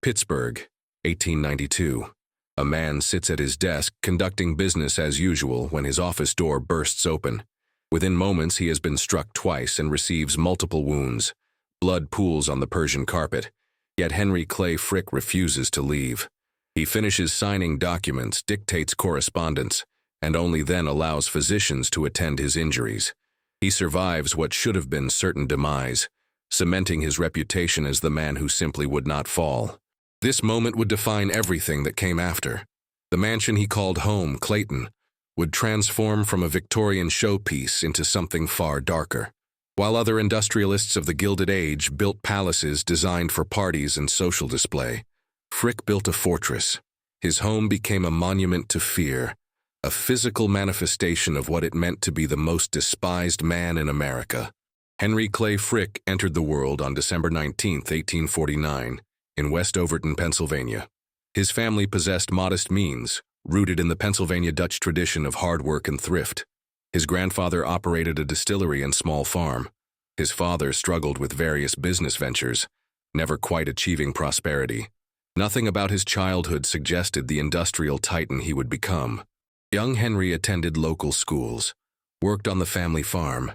Pittsburgh, 1892. A man sits at his desk conducting business as usual when his office door bursts open. Within moments, he has been struck twice and receives multiple wounds. Blood pools on the Persian carpet, yet Henry Clay Frick refuses to leave. He finishes signing documents, dictates correspondence, and only then allows physicians to attend his injuries. He survives what should have been certain demise, cementing his reputation as the man who simply would not fall. This moment would define everything that came after. The mansion he called home, Clayton, would transform from a Victorian showpiece into something far darker. While other industrialists of the Gilded Age built palaces designed for parties and social display, Frick built a fortress. His home became a monument to fear, a physical manifestation of what it meant to be the most despised man in America. Henry Clay Frick entered the world on December 19, 1849, in West Overton, Pennsylvania. His family possessed modest means, rooted in the Pennsylvania Dutch tradition of hard work and thrift. His grandfather operated a distillery and small farm. His father struggled with various business ventures, never quite achieving prosperity. Nothing about his childhood suggested the industrial titan he would become. Young Henry attended local schools, worked on the family farm,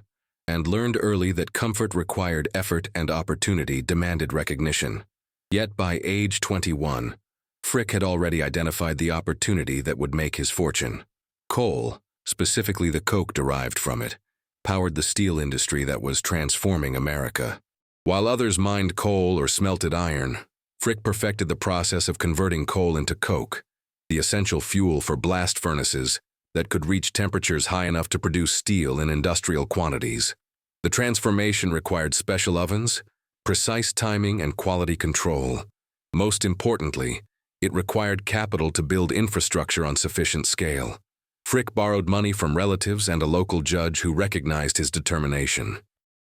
and learned early that comfort required effort and opportunity demanded recognition. Yet by age 21, Frick had already identified the opportunity that would make his fortune. Coal, specifically the coke derived from it, powered the steel industry that was transforming America. While others mined coal or smelted iron, Frick perfected the process of converting coal into coke, the essential fuel for blast furnaces that could reach temperatures high enough to produce steel in industrial quantities. The transformation required special ovens, precise timing, and quality control. Most importantly, it required capital to build infrastructure on sufficient scale. Frick borrowed money from relatives and a local judge who recognized his determination.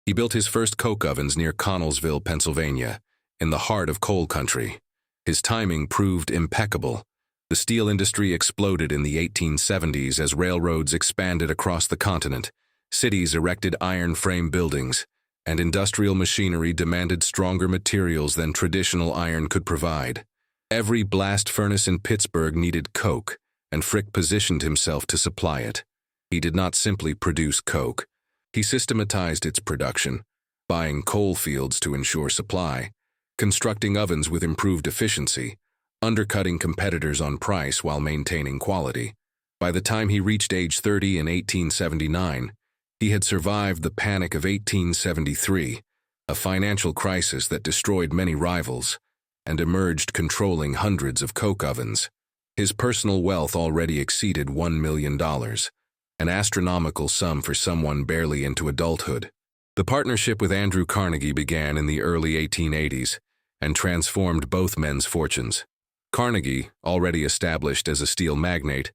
He built his first coke ovens near Connellsville, Pennsylvania, in the heart of coal country. His timing proved impeccable. The steel industry exploded in the 1870s as railroads expanded across the continent, cities erected iron frame buildings, and industrial machinery demanded stronger materials than traditional iron could provide. Every blast furnace in Pittsburgh needed coke, and Frick positioned himself to supply it. He did not simply produce coke. He systematized its production, buying coal fields to ensure supply, constructing ovens with improved efficiency, undercutting competitors on price while maintaining quality. By the time he reached age 30 in 1879, he had survived the Panic of 1873, a financial crisis that destroyed many rivals, and emerged controlling hundreds of coke ovens. His personal wealth already exceeded $1 million, an astronomical sum for someone barely into adulthood. The partnership with Andrew Carnegie began in the early 1880s and transformed both men's fortunes. Carnegie, already established as a steel magnate,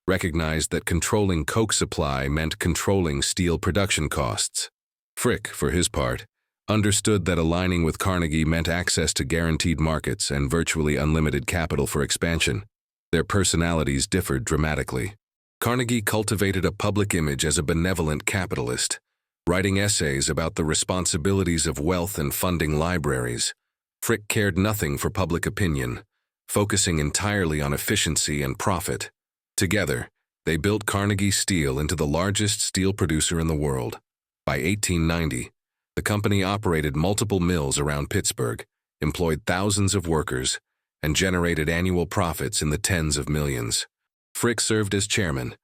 recognized that controlling coke supply meant controlling steel production costs. Frick, for his part, understood that aligning with Carnegie meant access to guaranteed markets and virtually unlimited capital for expansion. Their personalities differed dramatically. Carnegie cultivated a public image as a benevolent capitalist, writing essays about the responsibilities of wealth and funding libraries. Frick cared nothing for public opinion, focusing entirely on efficiency and profit. Together, they built Carnegie Steel into the largest steel producer in the world. By 1890, the company operated multiple mills around Pittsburgh, employed thousands of workers, and generated annual profits in the tens of millions. Frick served as chairman,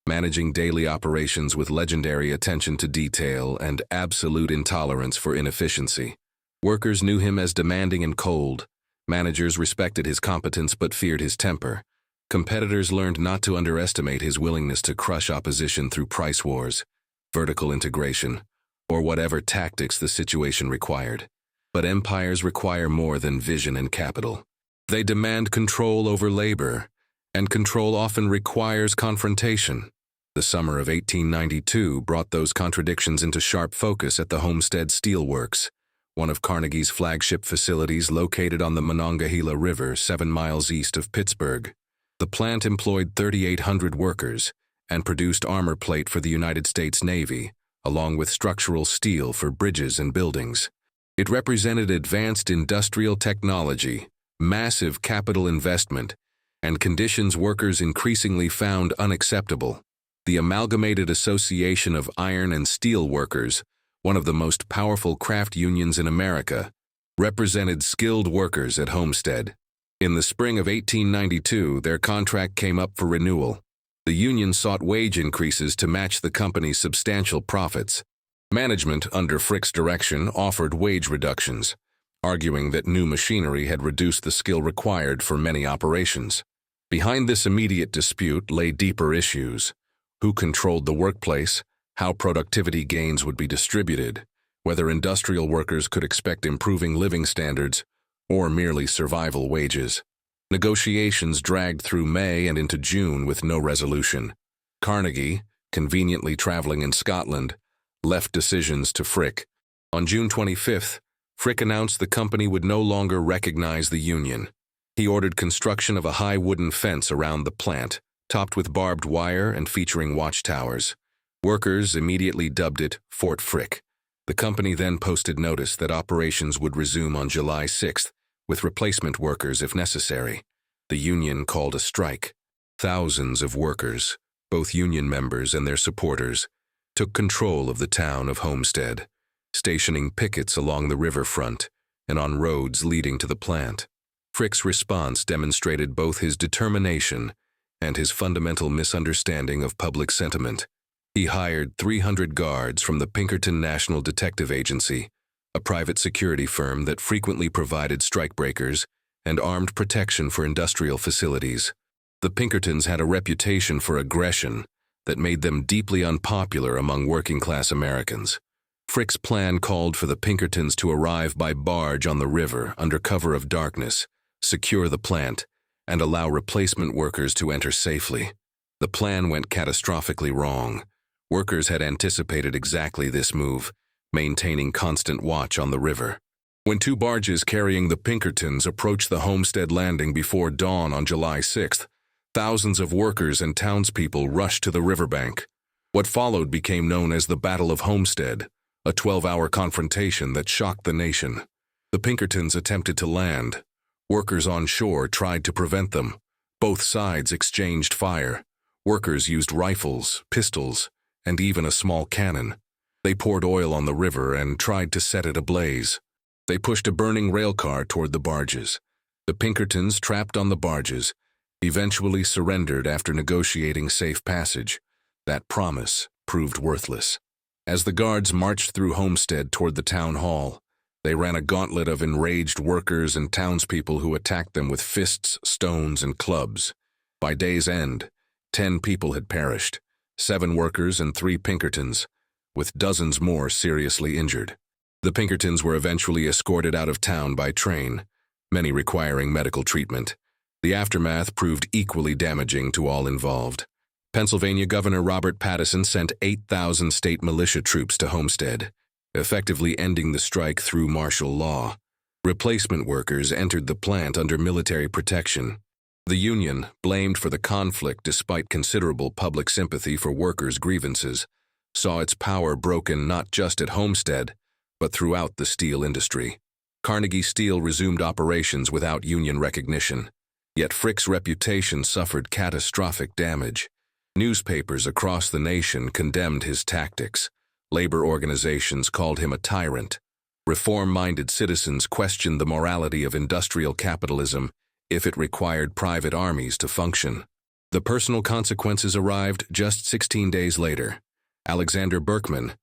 managing daily operations with legendary attention to detail and absolute intolerance for inefficiency. Workers knew him as demanding and cold. Managers respected his competence but feared his temper. Competitors learned not to underestimate his willingness to crush opposition through price wars, vertical integration, or whatever tactics the situation required. But empires require more than vision and capital. They demand control over labor, and control often requires confrontation. The summer of 1892 brought those contradictions into sharp focus at the Homestead Steel Works, one of Carnegie's flagship facilities located on the Monongahela River 7 miles east of Pittsburgh. The plant employed 3,800 workers and produced armor plate for the United States Navy, along with structural steel for bridges and buildings. It represented advanced industrial technology, massive capital investment, and conditions workers increasingly found unacceptable. The Amalgamated Association of Iron and Steel Workers, one of the most powerful craft unions in America, represented skilled workers at Homestead. In the spring of 1892, their contract came up for renewal. The union sought wage increases to match the company's substantial profits. Management, under Frick's direction, offered wage reductions, arguing that new machinery had reduced the skill required for many operations. Behind this immediate dispute lay deeper issues: who controlled the workplace, how productivity gains would be distributed, whether industrial workers could expect improving living standards or merely survival wages. Negotiations dragged through May and into June with no resolution. Carnegie, conveniently traveling in Scotland, left decisions to Frick. On June 25th, Frick announced the company would no longer recognize the union. He ordered construction of a high wooden fence around the plant, topped with barbed wire and featuring watchtowers. Workers immediately dubbed it Fort Frick. The company then posted notice that operations would resume on July 6th, with replacement workers if necessary. The union called a strike. Thousands of workers, both union members and their supporters, took control of the town of Homestead, stationing pickets along the riverfront and on roads leading to the plant. Frick's response demonstrated both his determination and his fundamental misunderstanding of public sentiment. He hired 300 guards from the Pinkerton National Detective Agency, a private security firm that frequently provided strikebreakers and armed protection for industrial facilities. The Pinkertons had a reputation for aggression that made them deeply unpopular among working-class Americans. Frick's plan called for the Pinkertons to arrive by barge on the river under cover of darkness, secure the plant, and allow replacement workers to enter safely. The plan went catastrophically wrong. Workers had anticipated exactly this move, maintaining constant watch on the river. When two barges carrying the Pinkertons approached the Homestead landing before dawn on July 6th, thousands of workers and townspeople rushed to the riverbank. What followed became known as the Battle of Homestead, a 12-hour confrontation that shocked the nation. The Pinkertons attempted to land. Workers on shore tried to prevent them. Both sides exchanged fire. Workers used rifles, pistols, and even a small cannon. They poured oil on the river and tried to set it ablaze. They pushed a burning railcar toward the barges. The Pinkertons, trapped on the barges, eventually surrendered after negotiating safe passage. That promise proved worthless. As the guards marched through Homestead toward the town hall, they ran a gauntlet of enraged workers and townspeople who attacked them with fists, stones, and clubs. By day's end, 10 people had perished, 7 workers and 3 Pinkertons, with dozens more seriously injured. The Pinkertons were eventually escorted out of town by train, many requiring medical treatment. The aftermath proved equally damaging to all involved. Pennsylvania Governor Robert Pattison sent 8,000 state militia troops to Homestead, effectively ending the strike through martial law. Replacement workers entered the plant under military protection. The union, blamed for the conflict despite considerable public sympathy for workers' grievances, saw its power broken not just at Homestead, but throughout the steel industry. Carnegie Steel resumed operations without union recognition. Yet Frick's reputation suffered catastrophic damage. Newspapers across the nation condemned his tactics. Labor organizations called him a tyrant. Reform-minded citizens questioned the morality of industrial capitalism if it required private armies to function. The personal consequences arrived just 16 days later. Alexander Berkman,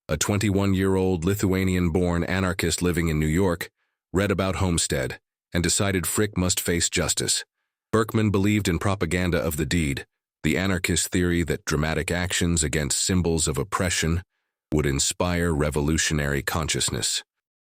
a 21-year-old Lithuanian-born anarchist living in New York, read about Homestead and decided Frick must face justice. Berkman believed in propaganda of the deed, the anarchist theory that dramatic actions against symbols of oppression would inspire revolutionary consciousness.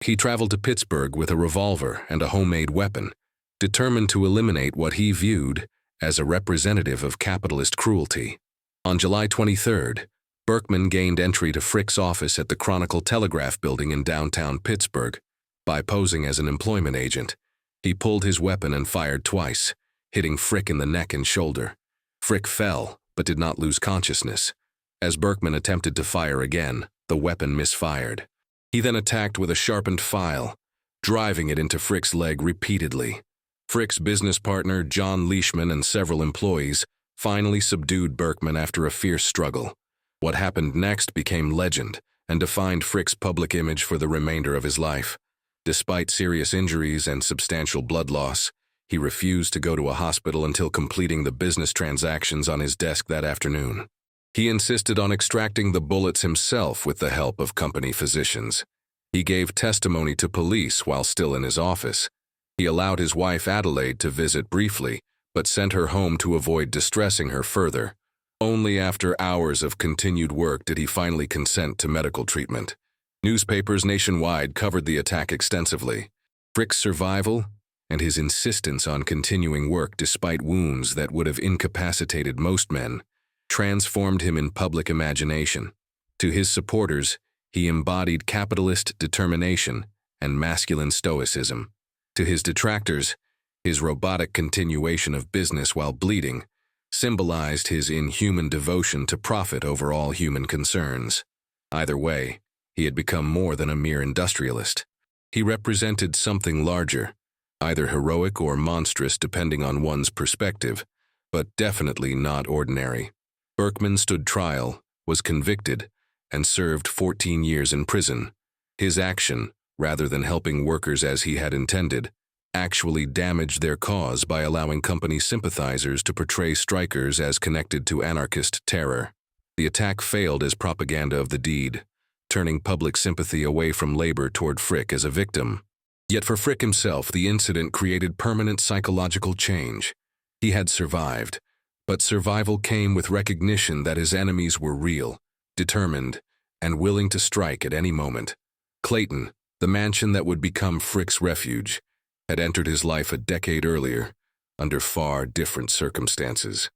He traveled to Pittsburgh with a revolver and a homemade weapon, determined to eliminate what he viewed as a representative of capitalist cruelty. On July 23rd, Berkman gained entry to Frick's office at the Chronicle-Telegraph building in downtown Pittsburgh. By posing as an employment agent, he pulled his weapon and fired twice, hitting Frick in the neck and shoulder. Frick fell, but did not lose consciousness. As Berkman attempted to fire again, the weapon misfired. He then attacked with a sharpened file, driving it into Frick's leg repeatedly. Frick's business partner, John Leishman, and several employees finally subdued Berkman after a fierce struggle. What happened next became legend and defined Frick's public image for the remainder of his life. Despite serious injuries and substantial blood loss, he refused to go to a hospital until completing the business transactions on his desk that afternoon. He insisted on extracting the bullets himself with the help of company physicians. He gave testimony to police while still in his office. He allowed his wife Adelaide to visit briefly, but sent her home to avoid distressing her further. Only after hours of continued work did he finally consent to medical treatment. Newspapers nationwide covered the attack extensively. Frick's survival and his insistence on continuing work despite wounds that would have incapacitated most men transformed him in public imagination. To his supporters, he embodied capitalist determination and masculine stoicism. To his detractors, his robotic continuation of business while bleeding symbolized his inhuman devotion to profit over all human concerns. Either way, he had become more than a mere industrialist. He represented something larger, either heroic or monstrous depending on one's perspective, but definitely not ordinary. Berkman stood trial, was convicted, and served 14 years in prison. His action, rather than helping workers as he had intended, actually damaged their cause by allowing company sympathizers to portray strikers as connected to anarchist terror. The attack failed as propaganda of the deed, turning public sympathy away from labor toward Frick as a victim. Yet for Frick himself, the incident created permanent psychological change. He had survived, but survival came with recognition that his enemies were real, determined, and willing to strike at any moment. Clayton, the mansion that would become Frick's refuge, had entered his life a decade earlier, under far different circumstances.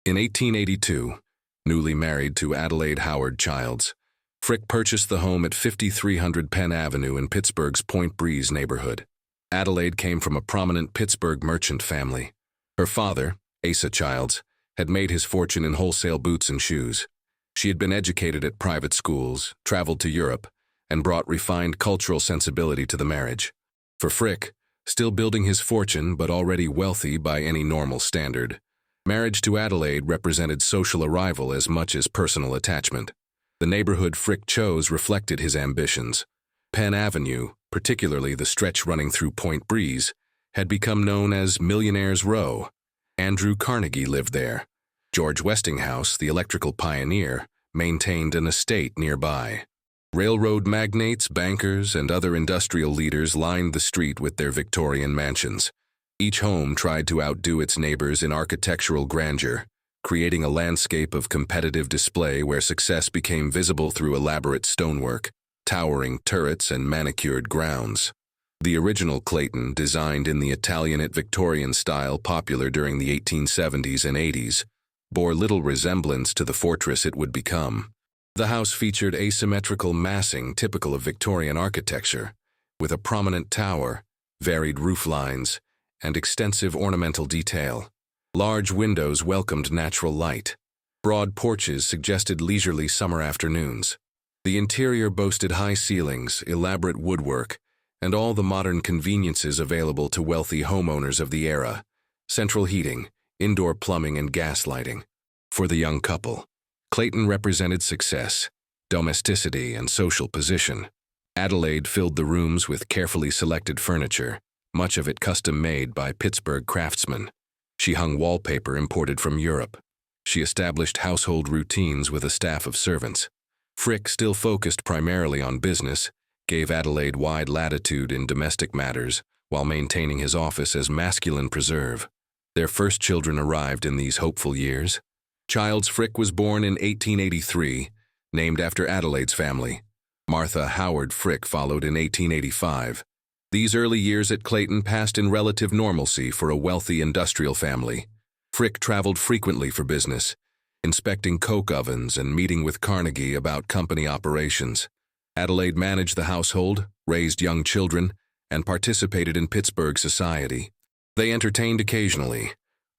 In 1882, newly married to Adelaide Howard Childs, Frick purchased the home at 5300 Penn Avenue in Pittsburgh's Point Breeze neighborhood. Adelaide came from a prominent Pittsburgh merchant family. Her father, Asa Childs, had made his fortune in wholesale boots and shoes. She had been educated at private schools, traveled to Europe, and brought refined cultural sensibility to the marriage. For Frick, still building his fortune but already wealthy by any normal standard, marriage to Adelaide represented social arrival as much as personal attachment. The neighborhood Frick chose reflected his ambitions. Penn Avenue, particularly the stretch running through Point Breeze, had become known as Millionaire's Row. Andrew Carnegie lived there. George Westinghouse, the electrical pioneer, maintained an estate nearby. Railroad magnates, bankers, and other industrial leaders lined the street with their Victorian mansions. Each home tried to outdo its neighbors in architectural grandeur, creating a landscape of competitive display where success became visible through elaborate stonework, towering turrets, and manicured grounds. The original Clayton, designed in the Italianate Victorian style popular during the 1870s and 80s, bore little resemblance to the fortress it would become. The house featured asymmetrical massing typical of Victorian architecture, with a prominent tower, varied roof lines, and extensive ornamental detail. Large windows welcomed natural light. Broad porches suggested leisurely summer afternoons. The interior boasted high ceilings, elaborate woodwork, and all the modern conveniences available to wealthy homeowners of the era: central heating, indoor plumbing, and gas lighting. For the young couple, Clayton represented success, domesticity, and social position. Adelaide filled the rooms with carefully selected furniture, much of it custom-made by Pittsburgh craftsmen. She hung wallpaper imported from Europe. She established household routines with a staff of servants. Frick, still focused primarily on business, gave Adelaide wide latitude in domestic matters while maintaining his office as masculine preserve. Their first children arrived in these hopeful years. Childs Frick was born in 1883, named after Adelaide's family. Martha Howard Frick followed in 1885. These early years at Clayton passed in relative normalcy for a wealthy industrial family. Frick traveled frequently for business, inspecting coke ovens and meeting with Carnegie about company operations. Adelaide managed the household, raised young children, and participated in Pittsburgh society. They entertained occasionally,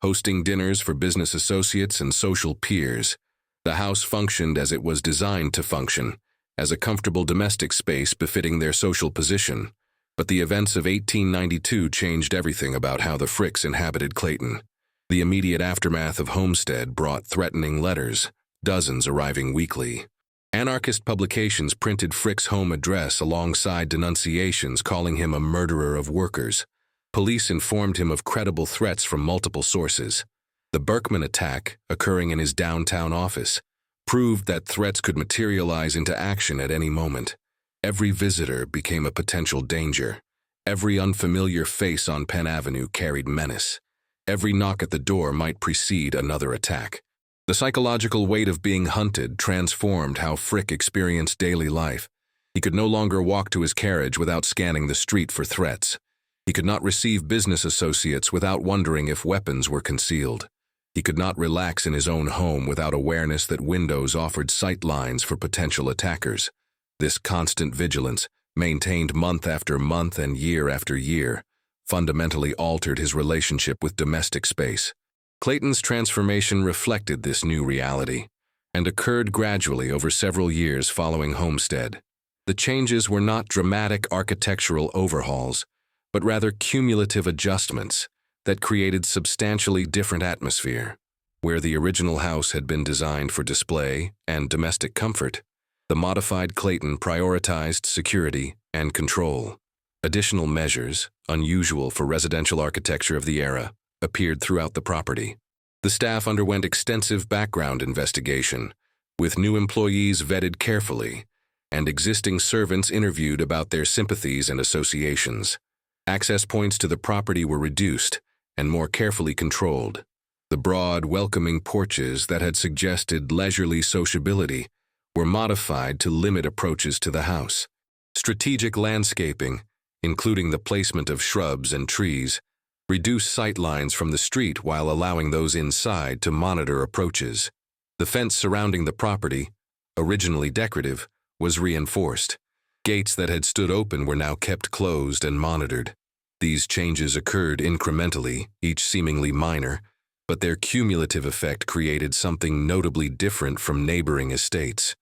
hosting dinners for business associates and social peers. The house functioned as it was designed to function, as a comfortable domestic space befitting their social position. But the events of 1892 changed everything about how the Fricks inhabited Clayton. The immediate aftermath of Homestead brought threatening letters, dozens arriving weekly. Anarchist publications printed Frick's home address alongside denunciations calling him a murderer of workers. Police informed him of credible threats from multiple sources. The Berkman attack, occurring in his downtown office, proved that threats could materialize into action at any moment. Every visitor became a potential danger. Every unfamiliar face on Penn Avenue carried menace. Every knock at the door might precede another attack. The psychological weight of being hunted transformed how Frick experienced daily life. He could no longer walk to his carriage without scanning the street for threats. He could not receive business associates without wondering if weapons were concealed. He could not relax in his own home without awareness that windows offered sight lines for potential attackers. This constant vigilance, maintained month after month and year after year, fundamentally altered his relationship with domestic space. Clayton's transformation reflected this new reality and occurred gradually over several years following Homestead. The changes were not dramatic architectural overhauls, but rather cumulative adjustments that created substantially different atmosphere. Where the original house had been designed for display and domestic comfort, the modified Clayton prioritized security and control. Additional measures, unusual for residential architecture of the era, appeared throughout the property. The staff underwent extensive background investigation, with new employees vetted carefully, and existing servants interviewed about their sympathies and associations. Access points to the property were reduced and more carefully controlled. The broad, welcoming porches that had suggested leisurely sociability were modified to limit approaches to the house. Strategic landscaping, including the placement of shrubs and trees, reduced sight lines from the street while allowing those inside to monitor approaches. The fence surrounding the property, originally decorative, was reinforced. Gates that had stood open were now kept closed and monitored. These changes occurred incrementally, each seemingly minor, but their cumulative effect created something notably different from neighboring estates.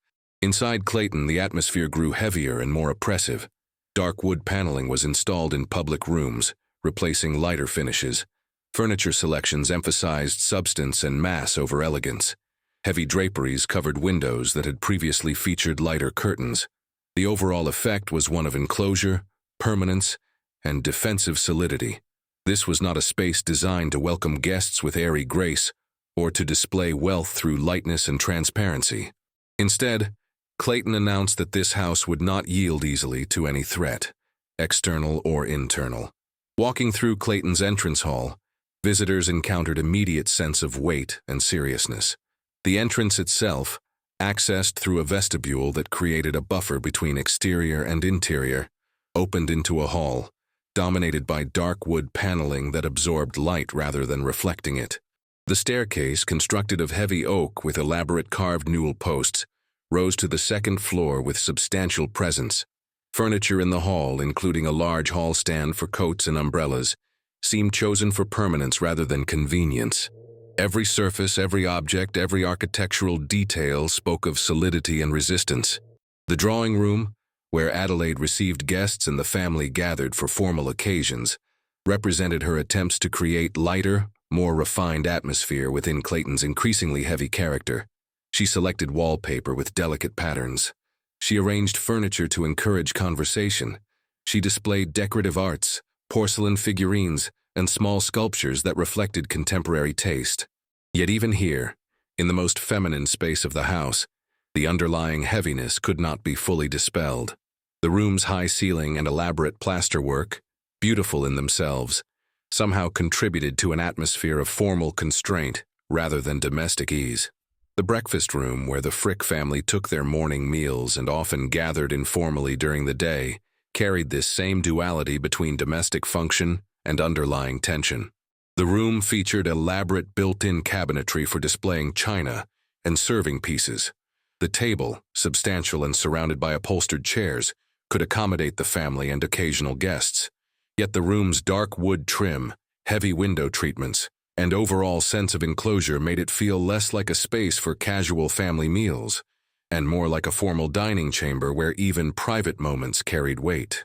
Inside Clayton, the atmosphere grew heavier and more oppressive. Dark wood paneling was installed in public rooms, replacing lighter finishes. Furniture selections emphasized substance and mass over elegance. Heavy draperies covered windows that had previously featured lighter curtains. The overall effect was one of enclosure, permanence, and defensive solidity. This was not a space designed to welcome guests with airy grace or to display wealth through lightness and transparency. Instead, Clayton announced that this house would not yield easily to any threat, external or internal. Walking through Clayton's entrance hall, visitors encountered an immediate sense of weight and seriousness. The entrance itself, accessed through a vestibule that created a buffer between exterior and interior, opened into a hall, dominated by dark wood paneling that absorbed light rather than reflecting it. The staircase, constructed of heavy oak with elaborate carved newel posts, rose to the second floor with substantial presence. Furniture in the hall, including a large hall stand for coats and umbrellas, seemed chosen for permanence rather than convenience. Every surface, every object, every architectural detail spoke of solidity and resistance. The drawing room, where Adelaide received guests and the family gathered for formal occasions, represented her attempts to create lighter, more refined atmosphere within Clayton's increasingly heavy character. She selected wallpaper with delicate patterns. She arranged furniture to encourage conversation. She displayed decorative arts, porcelain figurines, and small sculptures that reflected contemporary taste. Yet even here, in the most feminine space of the house, the underlying heaviness could not be fully dispelled. The room's high ceiling and elaborate plasterwork, beautiful in themselves, somehow contributed to an atmosphere of formal constraint rather than domestic ease. The breakfast room, where the Frick family took their morning meals and often gathered informally during the day, carried this same duality between domestic function and underlying tension. The room featured elaborate built-in cabinetry for displaying china and serving pieces. The table, substantial and surrounded by upholstered chairs, could accommodate the family and occasional guests. Yet the room's dark wood trim, heavy window treatments, and overall sense of enclosure made it feel less like a space for casual family meals, and more like a formal dining chamber where even private moments carried weight.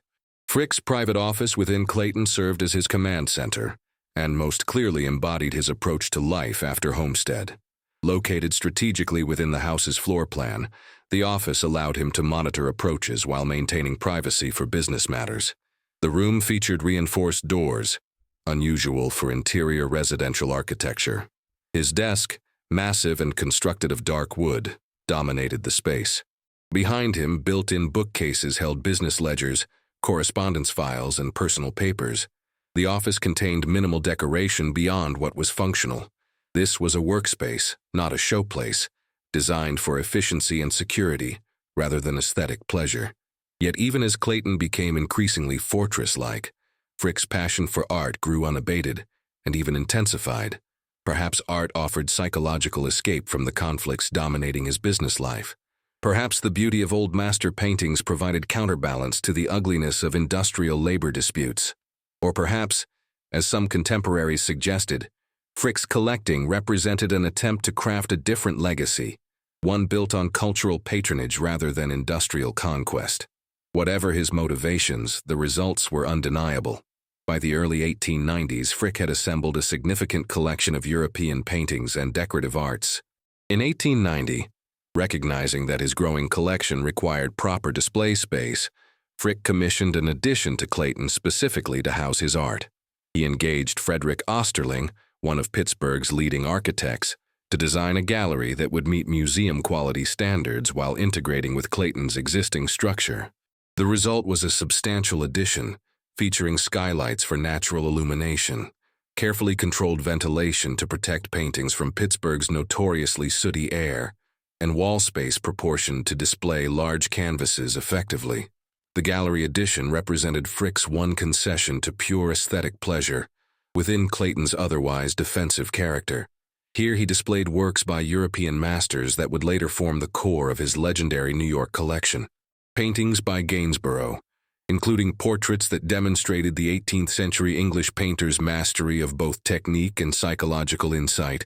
Frick's private office within Clayton served as his command center, and most clearly embodied his approach to life after Homestead. Located strategically within the house's floor plan, the office allowed him to monitor approaches while maintaining privacy for business matters. The room featured reinforced doors, unusual for interior residential architecture. His desk, massive and constructed of dark wood, dominated the space. Behind him, built-in bookcases held business ledgers, correspondence files, and personal papers. The office contained minimal decoration beyond what was functional. This was a workspace, not a showplace, designed for efficiency and security, rather than aesthetic pleasure. Yet even as Clayton became increasingly fortress-like, Frick's passion for art grew unabated and even intensified. Perhaps art offered psychological escape from the conflicts dominating his business life. Perhaps the beauty of old master paintings provided counterbalance to the ugliness of industrial labor disputes. Or perhaps, as some contemporaries suggested, Frick's collecting represented an attempt to craft a different legacy, one built on cultural patronage rather than industrial conquest. Whatever his motivations, the results were undeniable. By the early 1890s, Frick had assembled a significant collection of European paintings and decorative arts. In 1890, recognizing that his growing collection required proper display space, Frick commissioned an addition to Clayton specifically to house his art. He engaged Frederick Osterling, one of Pittsburgh's leading architects, to design a gallery that would meet museum-quality standards while integrating with Clayton's existing structure. The result was a substantial addition, featuring skylights for natural illumination, carefully controlled ventilation to protect paintings from Pittsburgh's notoriously sooty air, and wall space proportioned to display large canvases effectively. The gallery addition represented Frick's one concession to pure aesthetic pleasure, within Clayton's otherwise defensive character. Here he displayed works by European masters that would later form the core of his legendary New York collection. Paintings by Gainsborough, including portraits that demonstrated the 18th-century English painter's mastery of both technique and psychological insight,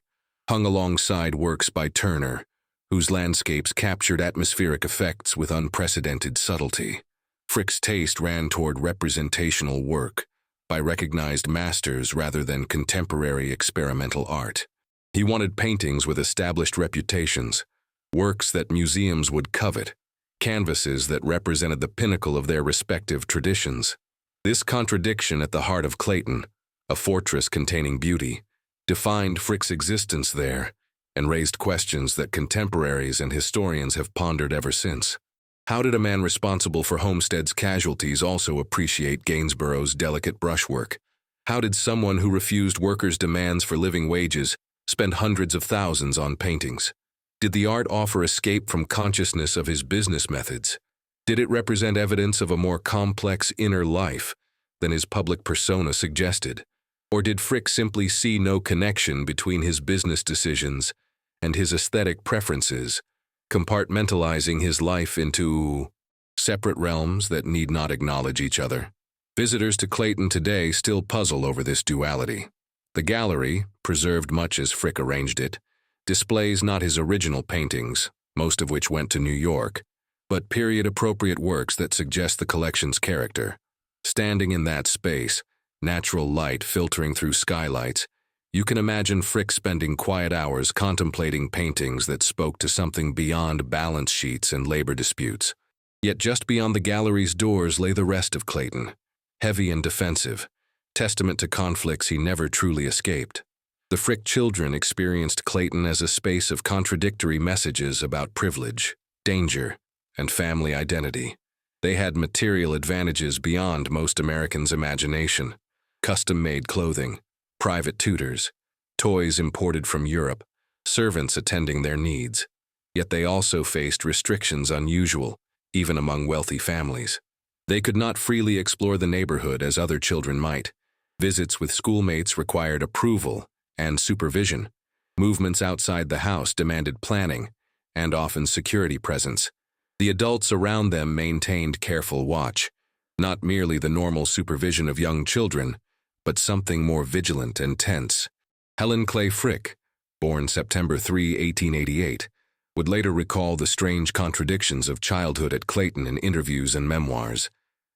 hung alongside works by Turner, whose landscapes captured atmospheric effects with unprecedented subtlety. Frick's taste ran toward representational work, by recognized masters rather than contemporary experimental art. He wanted paintings with established reputations, works that museums would covet, canvases that represented the pinnacle of their respective traditions. This contradiction at the heart of Clayton, a fortress containing beauty, defined Frick's existence there and raised questions that contemporaries and historians have pondered ever since. How did a man responsible for Homestead's casualties also appreciate Gainsborough's delicate brushwork? How did someone who refused workers' demands for living wages spend hundreds of thousands on paintings? Did the art offer escape from consciousness of his business methods? Did it represent evidence of a more complex inner life than his public persona suggested? Or did Frick simply see no connection between his business decisions and his aesthetic preferences, compartmentalizing his life into separate realms that need not acknowledge each other? Visitors to Clayton today still puzzle over this duality. The gallery, preserved much as Frick arranged it, displays not his original paintings, most of which went to New York, but period-appropriate works that suggest the collection's character. Standing in that space, natural light filtering through skylights, you can imagine Frick spending quiet hours contemplating paintings that spoke to something beyond balance sheets and labor disputes. Yet just beyond the gallery's doors lay the rest of Clayton, heavy and defensive, testament to conflicts he never truly escaped. The Frick children experienced Clayton as a space of contradictory messages about privilege, danger, and family identity. They had material advantages beyond most Americans' imagination: custom-made clothing, private tutors, toys imported from Europe, servants attending their needs. Yet they also faced restrictions unusual, even among wealthy families. They could not freely explore the neighborhood as other children might. Visits with schoolmates required approval and supervision. Movements outside the house demanded planning and often security presence. The adults around them maintained careful watch, not merely the normal supervision of young children, but something more vigilant and tense. Helen Clay Frick, born September 3, 1888, would later recall the strange contradictions of childhood at Clayton in interviews and memoirs.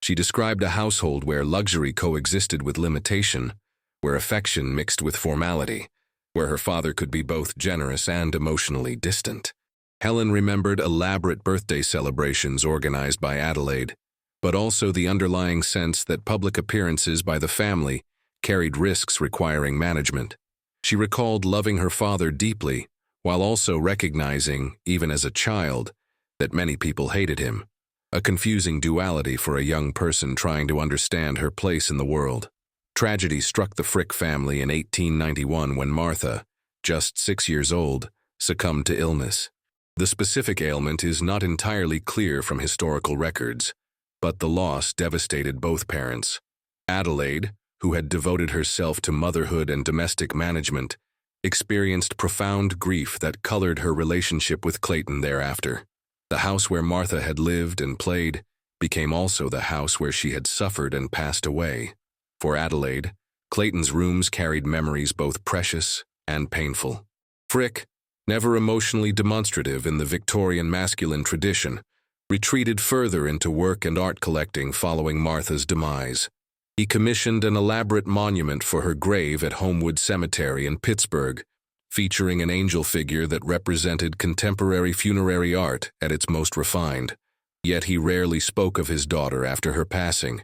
She described a household where luxury coexisted with limitation, where affection mixed with formality, where her father could be both generous and emotionally distant. Helen remembered elaborate birthday celebrations organized by Adelaide, but also the underlying sense that public appearances by the family carried risks requiring management. She recalled loving her father deeply, while also recognizing, even as a child, that many people hated him, a confusing duality for a young person trying to understand her place in the world. Tragedy struck the Frick family in 1891 when Martha, just 6 years old, succumbed to illness. The specific ailment is not entirely clear from historical records, but the loss devastated both parents. Adelaide, who had devoted herself to motherhood and domestic management, experienced profound grief that colored her relationship with Clayton thereafter. The house where Martha had lived and played became also the house where she had suffered and passed away. For Adelaide, Clayton's rooms carried memories both precious and painful. Frick, never emotionally demonstrative in the Victorian masculine tradition, retreated further into work and art collecting following Martha's demise. He commissioned an elaborate monument for her grave at Homewood Cemetery in Pittsburgh, featuring an angel figure that represented contemporary funerary art at its most refined. Yet he rarely spoke of his daughter after her passing,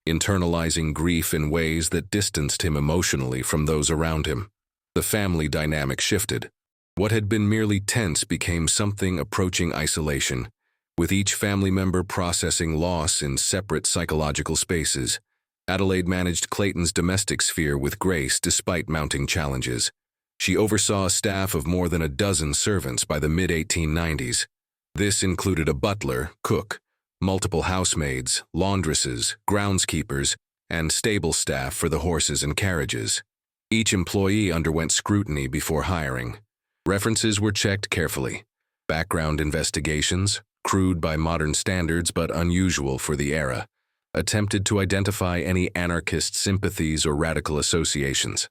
internalizing grief in ways that distanced him emotionally from those around him. The family dynamic shifted. What had been merely tense became something approaching isolation, with each family member processing loss in separate psychological spaces. Adelaide managed Clayton's domestic sphere with grace despite mounting challenges. She oversaw a staff of more than a dozen servants by the mid-1890s. This included a butler, cook, multiple housemaids, laundresses, groundskeepers, and stable staff for the horses and carriages. Each employee underwent scrutiny before hiring. References were checked carefully. Background investigations, crude by modern standards but unusual for the era, attempted to identify any anarchist sympathies or radical associations.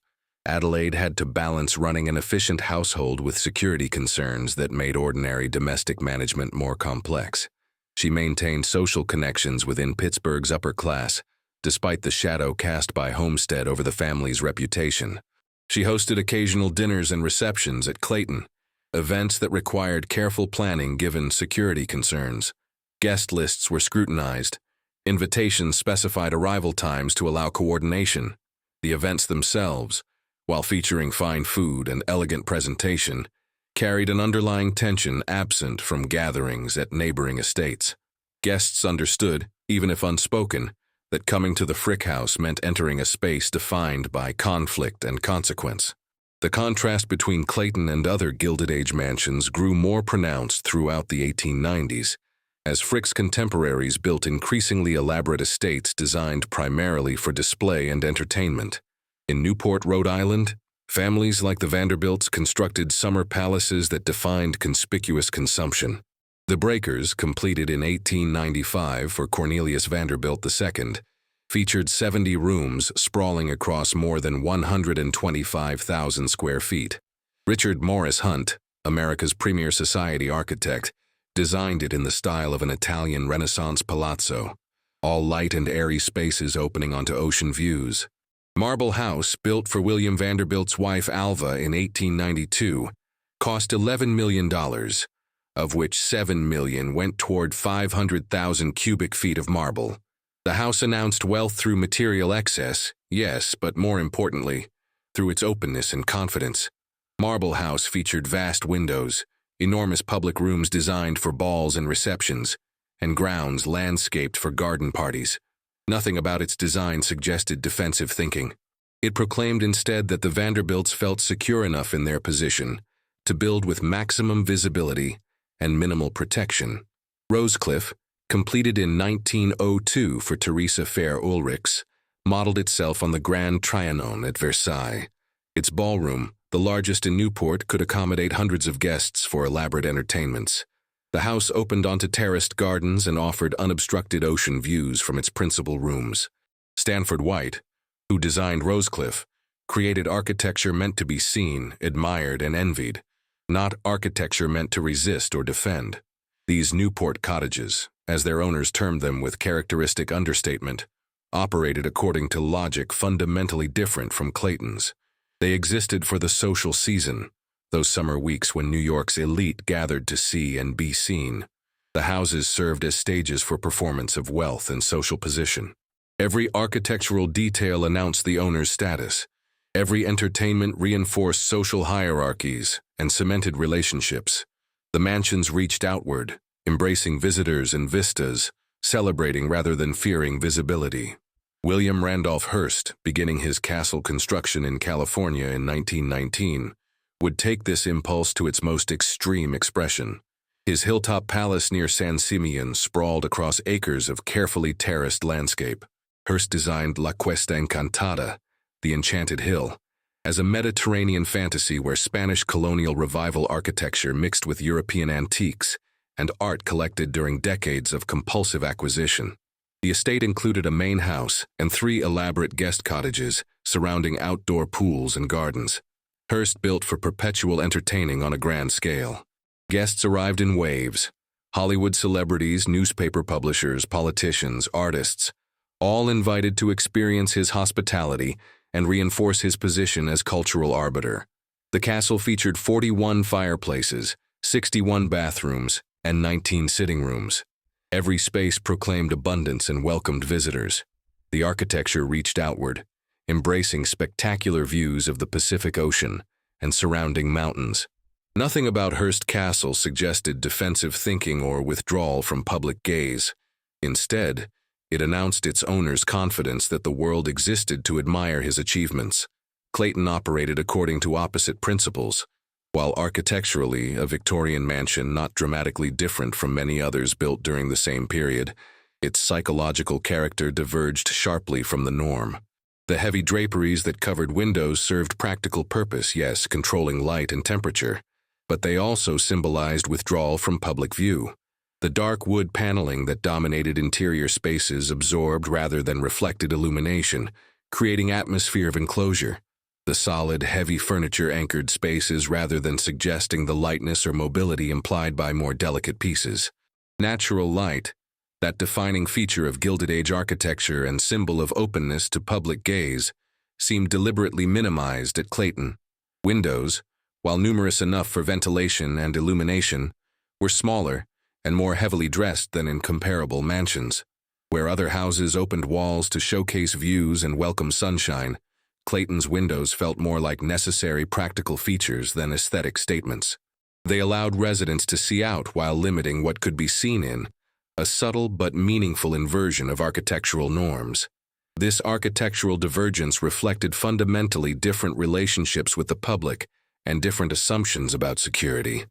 Adelaide had to balance running an efficient household with security concerns that made ordinary domestic management more complex. She maintained social connections within Pittsburgh's upper class, despite the shadow cast by Homestead over the family's reputation. She hosted occasional dinners and receptions at Clayton, events that required careful planning given security concerns. Guest lists were scrutinized. Invitations specified arrival times to allow coordination. The events themselves, while featuring fine food and elegant presentation, carried an underlying tension absent from gatherings at neighboring estates. Guests understood, even if unspoken, that coming to the Frick house meant entering a space defined by conflict and consequence. The contrast between Clayton and other Gilded Age mansions grew more pronounced throughout the 1890s, as Frick's contemporaries built increasingly elaborate estates designed primarily for display and entertainment. In Newport, Rhode Island, families like the Vanderbilts constructed summer palaces that defined conspicuous consumption. The Breakers, completed in 1895 for Cornelius Vanderbilt II, featured 70 rooms sprawling across more than 125,000 square feet. Richard Morris Hunt, America's premier society architect, designed it in the style of an Italian Renaissance palazzo, all light and airy spaces opening onto ocean views. Marble House, built for William Vanderbilt's wife Alva in 1892, cost $11 million, of which $7 million went toward 500,000 cubic feet of marble. The house announced wealth through material excess, yes, but more importantly, through its openness and confidence. Marble House featured vast windows, enormous public rooms designed for balls and receptions, and grounds landscaped for garden parties. Nothing about its design suggested defensive thinking. It proclaimed instead that the Vanderbilts felt secure enough in their position to build with maximum visibility and minimal protection. Rosecliff, completed in 1902 for Teresa Fair Ulrichs, modeled itself on the Grand Trianon at Versailles. Its ballroom, the largest in Newport, could accommodate hundreds of guests for elaborate entertainments. The house opened onto terraced gardens and offered unobstructed ocean views from its principal rooms. Stanford White, who designed Rosecliff, created architecture meant to be seen, admired, and envied, not architecture meant to resist or defend. These Newport cottages, as their owners termed them with characteristic understatement, operated according to logic fundamentally different from Clayton's. They existed for the social season, those summer weeks when New York's elite gathered to see and be seen. The houses served as stages for performance of wealth and social position. Every architectural detail announced the owner's status. Every entertainment reinforced social hierarchies and cemented relationships. The mansions reached outward, embracing visitors and vistas, celebrating rather than fearing visibility. William Randolph Hearst, beginning his castle construction in California in 1919, would take this impulse to its most extreme expression. His hilltop palace near San Simeon sprawled across acres of carefully terraced landscape. Hearst designed La Cuesta Encantada, the Enchanted Hill, as a Mediterranean fantasy where Spanish colonial revival architecture mixed with European antiques and art collected during decades of compulsive acquisition. The estate included a main house and 3 elaborate guest cottages surrounding outdoor pools and gardens. Hearst built for perpetual entertaining on a grand scale. Guests arrived in waves. Hollywood celebrities, newspaper publishers, politicians, artists, all invited to experience his hospitality and reinforce his position as cultural arbiter. The castle featured 41 fireplaces, 61 bathrooms, and 19 sitting rooms. Every space proclaimed abundance and welcomed visitors. The architecture reached outward, embracing spectacular views of the Pacific Ocean and surrounding mountains. Nothing about Hearst Castle suggested defensive thinking or withdrawal from public gaze. Instead, it announced its owner's confidence that the world existed to admire his achievements. Clayton operated according to opposite principles. While architecturally a Victorian mansion not dramatically different from many others built during the same period, its psychological character diverged sharply from the norm. The heavy draperies that covered windows served practical purpose, yes, controlling light and temperature, but they also symbolized withdrawal from public view. The dark wood paneling that dominated interior spaces absorbed rather than reflected illumination, creating atmosphere of enclosure. The solid, heavy furniture anchored spaces rather than suggesting the lightness or mobility implied by more delicate pieces. Natural light, that defining feature of Gilded Age architecture and symbol of openness to public gaze, seemed deliberately minimized at Clayton. Windows, while numerous enough for ventilation and illumination, were smaller and more heavily dressed than in comparable mansions. Where other houses opened walls to showcase views and welcome sunshine, Clayton's windows felt more like necessary practical features than aesthetic statements. They allowed residents to see out while limiting what could be seen in, a subtle but meaningful inversion of architectural norms. This architectural divergence reflected fundamentally different relationships with the public and different assumptions about security.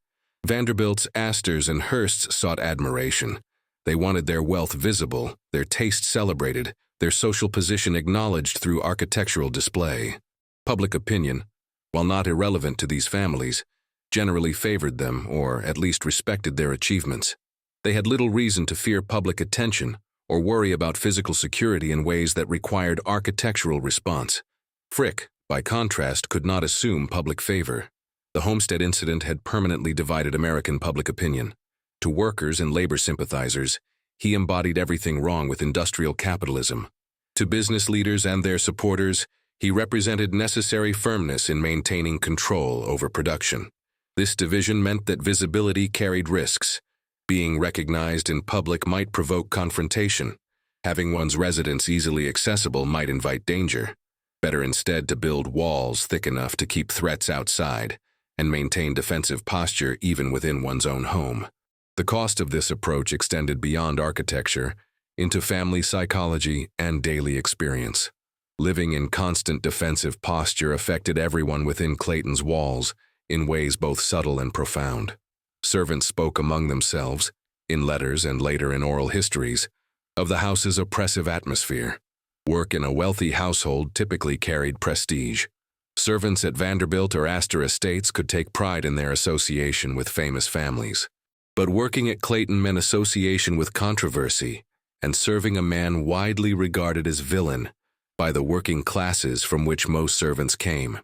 Vanderbilt's, Astor's, and Hearst's sought admiration. They wanted their wealth visible, their taste celebrated, their social position acknowledged through architectural display. Public opinion, while not irrelevant to these families, generally favored them or at least respected their achievements. They had little reason to fear public attention or worry about physical security in ways that required architectural response. Frick, by contrast, could not assume public favor. The Homestead incident had permanently divided American public opinion. To workers and labor sympathizers, he embodied everything wrong with industrial capitalism. To business leaders and their supporters, he represented necessary firmness in maintaining control over production. This division meant that visibility carried risks. Being recognized in public might provoke confrontation. Having one's residence easily accessible might invite danger. Better instead to build walls thick enough to keep threats outside and maintain defensive posture even within one's own home. The cost of this approach extended beyond architecture into family psychology and daily experience. Living in constant defensive posture affected everyone within Clayton's walls in ways both subtle and profound. Servants spoke among themselves, in letters and later in oral histories, of the house's oppressive atmosphere. Work in a wealthy household typically carried prestige. Servants at Vanderbilt or Astor estates could take pride in their association with famous families. But working at Clayton meant association with controversy and serving a man widely regarded as villain by the working classes from which most servants came.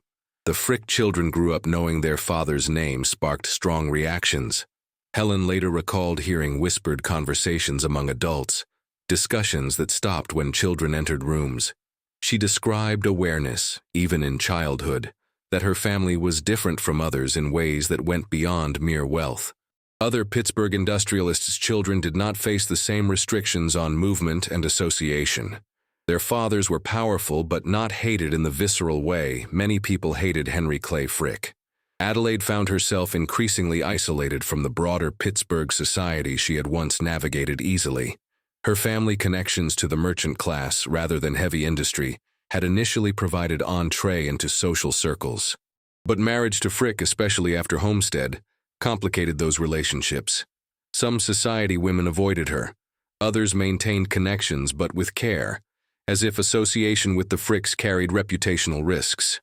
The Frick children grew up knowing their father's name sparked strong reactions. Helen later recalled hearing whispered conversations among adults, discussions that stopped when children entered rooms. She described awareness, even in childhood, that her family was different from others in ways that went beyond mere wealth. Other Pittsburgh industrialists' children did not face the same restrictions on movement and association. Their fathers were powerful but not hated in the visceral way many people hated Henry Clay Frick. Adelaide found herself increasingly isolated from the broader Pittsburgh society she had once navigated easily. Her family connections to the merchant class, rather than heavy industry, had initially provided entree into social circles. But marriage to Frick, especially after Homestead, complicated those relationships. Some society women avoided her. Others maintained connections but with care, as if association with the Fricks carried reputational risks.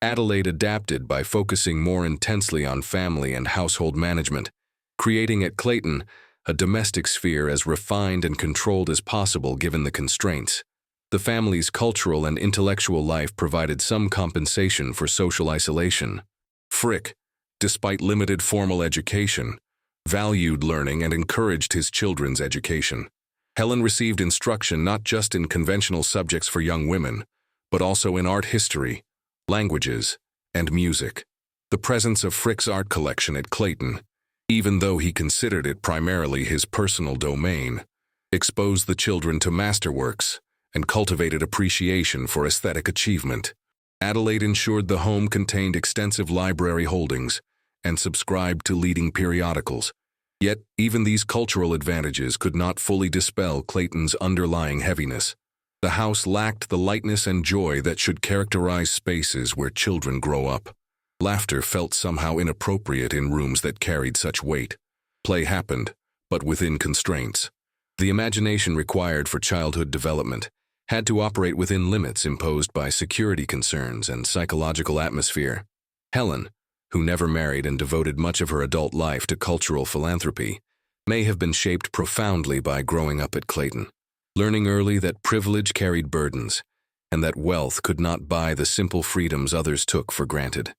Adelaide adapted by focusing more intensely on family and household management, creating at Clayton a domestic sphere as refined and controlled as possible given the constraints. The family's cultural and intellectual life provided some compensation for social isolation. Frick, despite limited formal education, valued learning and encouraged his children's education. Helen received instruction not just in conventional subjects for young women, but also in art history, languages, and music. The presence of Frick's art collection at Clayton, even though he considered it primarily his personal domain, exposed the children to masterworks and cultivated appreciation for aesthetic achievement. Adelaide ensured the home contained extensive library holdings and subscribed to leading periodicals. Yet, even these cultural advantages could not fully dispel Clayton's underlying heaviness. The house lacked the lightness and joy that should characterize spaces where children grow up. Laughter felt somehow inappropriate in rooms that carried such weight. Play happened, but within constraints. The imagination required for childhood development had to operate within limits imposed by security concerns and psychological atmosphere. Helen, who never married and devoted much of her adult life to cultural philanthropy, may have been shaped profoundly by growing up at Clayton, learning early that privilege carried burdens, and that wealth could not buy the simple freedoms others took for granted.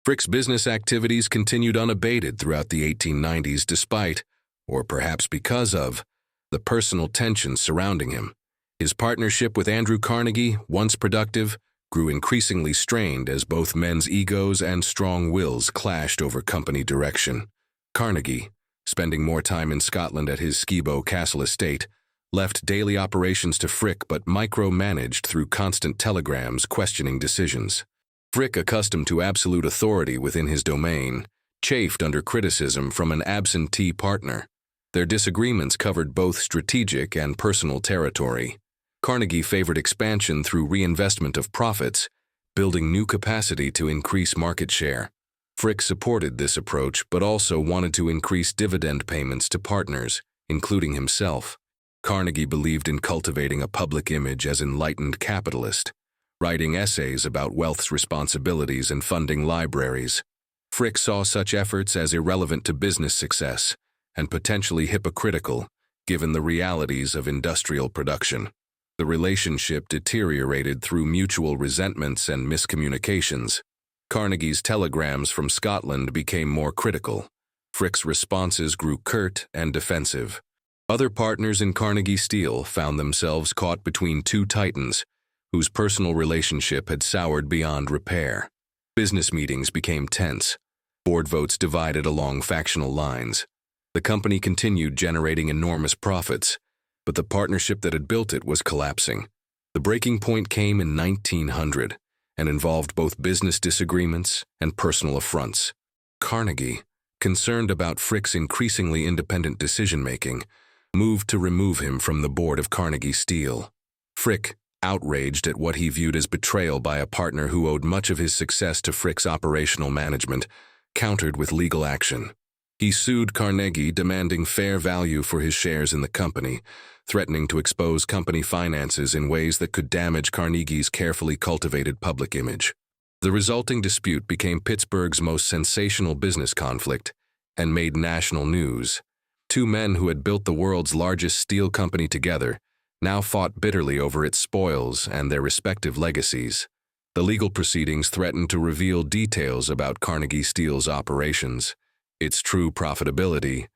Frick's business activities continued unabated throughout the 1890s despite, or perhaps because of, the personal tensions surrounding him. His partnership with Andrew Carnegie, once productive, grew increasingly strained as both men's egos and strong wills clashed over company direction. Carnegie, spending more time in Scotland at his Skibo Castle estate, left daily operations to Frick but micromanaged through constant telegrams questioning decisions. Frick, accustomed to absolute authority within his domain, chafed under criticism from an absentee partner. Their disagreements covered both strategic and personal territory. Carnegie favored expansion through reinvestment of profits, building new capacity to increase market share. Frick supported this approach but also wanted to increase dividend payments to partners, including himself. Carnegie believed in cultivating a public image as enlightened capitalist, writing essays about wealth's responsibilities and funding libraries. Frick saw such efforts as irrelevant to business success and potentially hypocritical, given the realities of industrial production. The relationship deteriorated through mutual resentments and miscommunications. Carnegie's telegrams from Scotland became more critical. Frick's responses grew curt and defensive. Other partners in Carnegie Steel found themselves caught between two titans, whose personal relationship had soured beyond repair. Business meetings became tense. Board votes divided along factional lines. The company continued generating enormous profits, but the partnership that had built it was collapsing. The breaking point came in 1900 and involved both business disagreements and personal affronts. Carnegie, concerned about Frick's increasingly independent decision-making, moved to remove him from the board of Carnegie Steel. Frick, outraged at what he viewed as betrayal by a partner who owed much of his success to Frick's operational management, countered with legal action. He sued Carnegie, demanding fair value for his shares in the company, threatening to expose company finances in ways that could damage Carnegie's carefully cultivated public image. The resulting dispute became Pittsburgh's most sensational business conflict and made national news. Two men who had built the world's largest steel company together now fought bitterly over its spoils and their respective legacies. The legal proceedings threatened to reveal details about Carnegie Steel's operations, its true profitability,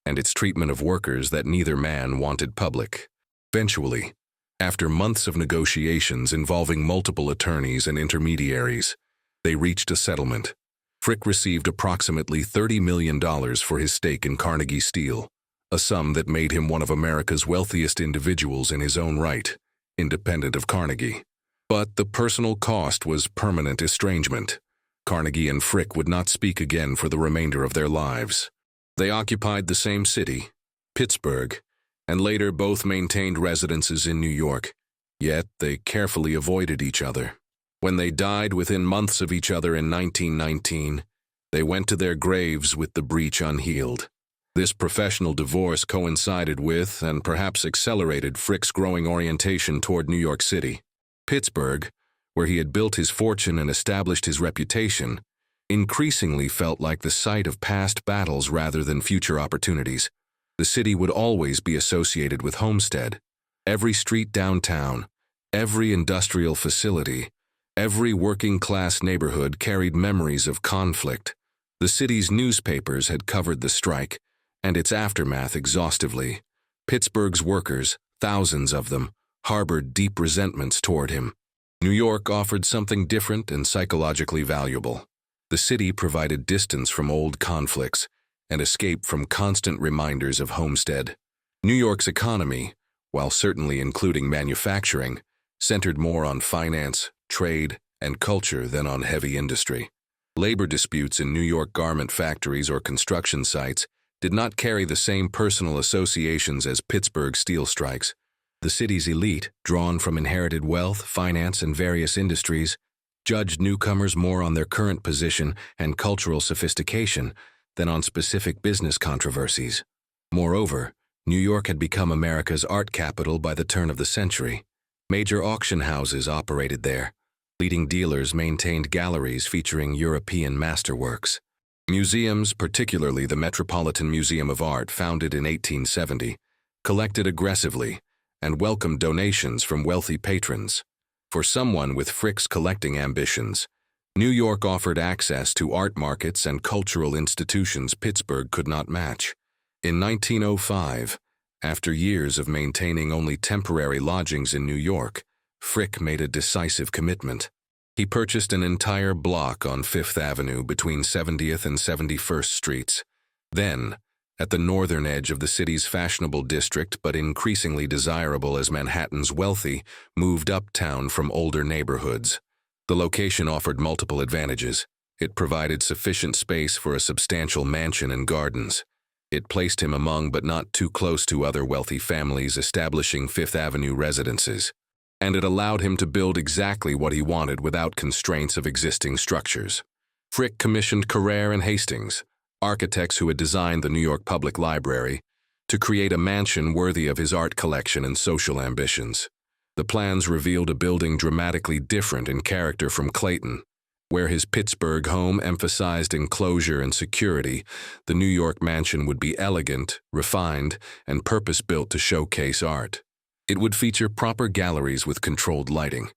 and its treatment of workers that neither man wanted public. Eventually, after months of negotiations involving multiple attorneys and intermediaries, they reached a settlement. Frick received approximately $30 million for his stake in Carnegie Steel, a sum that made him one of America's wealthiest individuals in his own right, independent of Carnegie. But the personal cost was permanent estrangement. Carnegie and Frick would not speak again for the remainder of their lives. They occupied the same city, Pittsburgh, and later both maintained residences in New York, yet they carefully avoided each other. When they died within months of each other in 1919, they went to their graves with the breach unhealed. This professional divorce coincided with, and perhaps accelerated, Frick's growing orientation toward New York City. Pittsburgh, where he had built his fortune and established his reputation, increasingly felt like the site of past battles rather than future opportunities. The city would always be associated with Homestead. Every street downtown, every industrial facility, every working-class neighborhood carried memories of conflict. The city's newspapers had covered the strike and its aftermath exhaustively. Pittsburgh's workers, thousands of them, harbored deep resentments toward him. New York offered something different and psychologically valuable. The city provided distance from old conflicts and escape from constant reminders of Homestead. New York's economy, while certainly including manufacturing, centered more on finance, trade, and culture than on heavy industry. Labor disputes in New York garment factories or construction sites did not carry the same personal associations as Pittsburgh steel strikes. The city's elite, drawn from inherited wealth, finance, and various industries, judged newcomers more on their current position and cultural sophistication than on specific business controversies. Moreover, New York had become America's art capital by the turn of the century. Major auction houses operated there. Leading dealers maintained galleries featuring European masterworks. Museums, particularly the Metropolitan Museum of Art, founded in 1870, collected aggressively and welcomed donations from wealthy patrons. For someone with Frick's collecting ambitions, New York offered access to art markets and cultural institutions Pittsburgh could not match. In 1905, after years of maintaining only temporary lodgings in New York, Frick made a decisive commitment. He purchased an entire block on Fifth Avenue between 70th and 71st Streets. Then, at the northern edge of the city's fashionable district but increasingly desirable as Manhattan's wealthy, moved uptown from older neighborhoods. The location offered multiple advantages. It provided sufficient space for a substantial mansion and gardens. It placed him among but not too close to other wealthy families establishing Fifth Avenue residences. And it allowed him to build exactly what he wanted without constraints of existing structures. Frick commissioned Carrere and Hastings, architects who had designed the New York Public Library, to create a mansion worthy of his art collection and social ambitions. The plans revealed a building dramatically different in character from Clayton. Where his Pittsburgh home emphasized enclosure and security, the New York mansion would be elegant, refined, and purpose-built to showcase art. It would feature proper galleries with controlled lighting,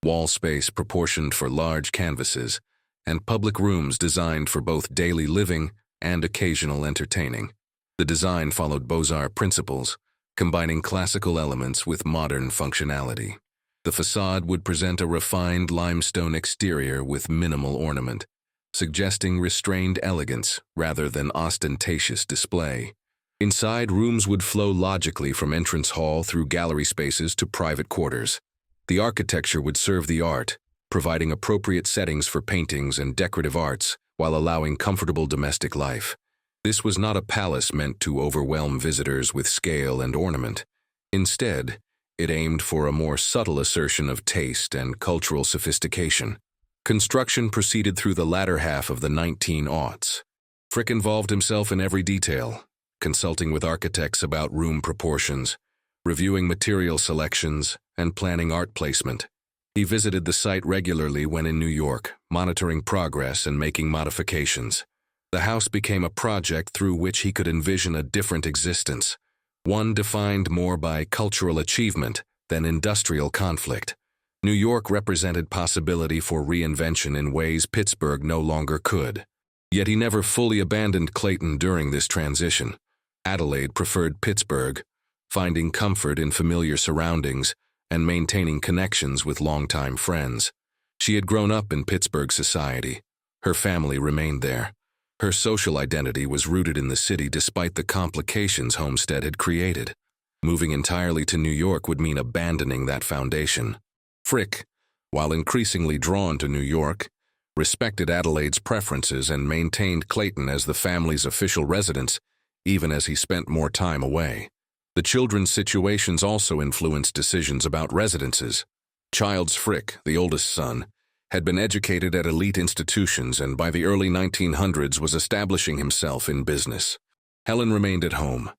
wall space proportioned for large canvases, and public rooms designed for both daily living and occasional entertaining. The design followed Beaux-Arts principles, combining classical elements with modern functionality. The facade would present a refined limestone exterior with minimal ornament, suggesting restrained elegance rather than ostentatious display. Inside, rooms would flow logically from entrance hall through gallery spaces to private quarters. The architecture would serve the art, providing appropriate settings for paintings and decorative arts while allowing comfortable domestic life. This was not a palace meant to overwhelm visitors with scale and ornament. Instead, it aimed for a more subtle assertion of taste and cultural sophistication. Construction proceeded through the latter half of the 1900s. Frick involved himself in every detail, consulting with architects about room proportions, reviewing material selections, and planning art placement. He visited the site regularly when in New York, monitoring progress and making modifications. The house became a project through which he could envision a different existence, one defined more by cultural achievement than industrial conflict. New York represented possibility for reinvention in ways Pittsburgh no longer could. Yet he never fully abandoned Clayton during this transition. Adelaide preferred Pittsburgh, finding comfort in familiar surroundings and maintaining connections with longtime friends. She had grown up in Pittsburgh society. Her family remained there. Her social identity was rooted in the city despite the complications Homestead had created. Moving entirely to New York would mean abandoning that foundation. Frick, while increasingly drawn to New York, respected Adelaide's preferences and maintained Clayton as the family's official residence, even as he spent more time away. The children's situations also influenced decisions about residences. Childs Frick, the oldest son, had been educated at elite institutions and by the early 1900s was establishing himself in business. Helen remained at home,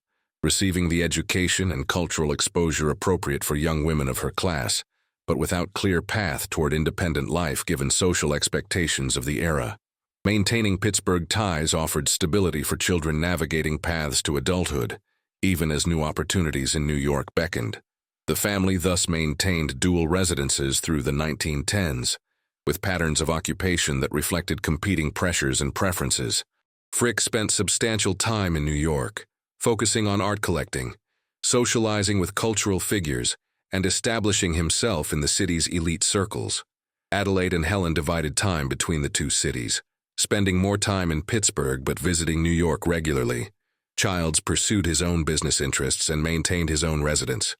receiving the education and cultural exposure appropriate for young women of her class, but without clear path toward independent life given social expectations of the era. Maintaining Pittsburgh ties offered stability for children navigating paths to adulthood, even as new opportunities in New York beckoned. The family thus maintained dual residences through the 1910s, with patterns of occupation that reflected competing pressures and preferences. Frick spent substantial time in New York, focusing on art collecting, socializing with cultural figures, and establishing himself in the city's elite circles. Adelaide and Helen divided time between the two cities, spending more time in Pittsburgh but visiting New York regularly. Childs pursued his own business interests and maintained his own residence.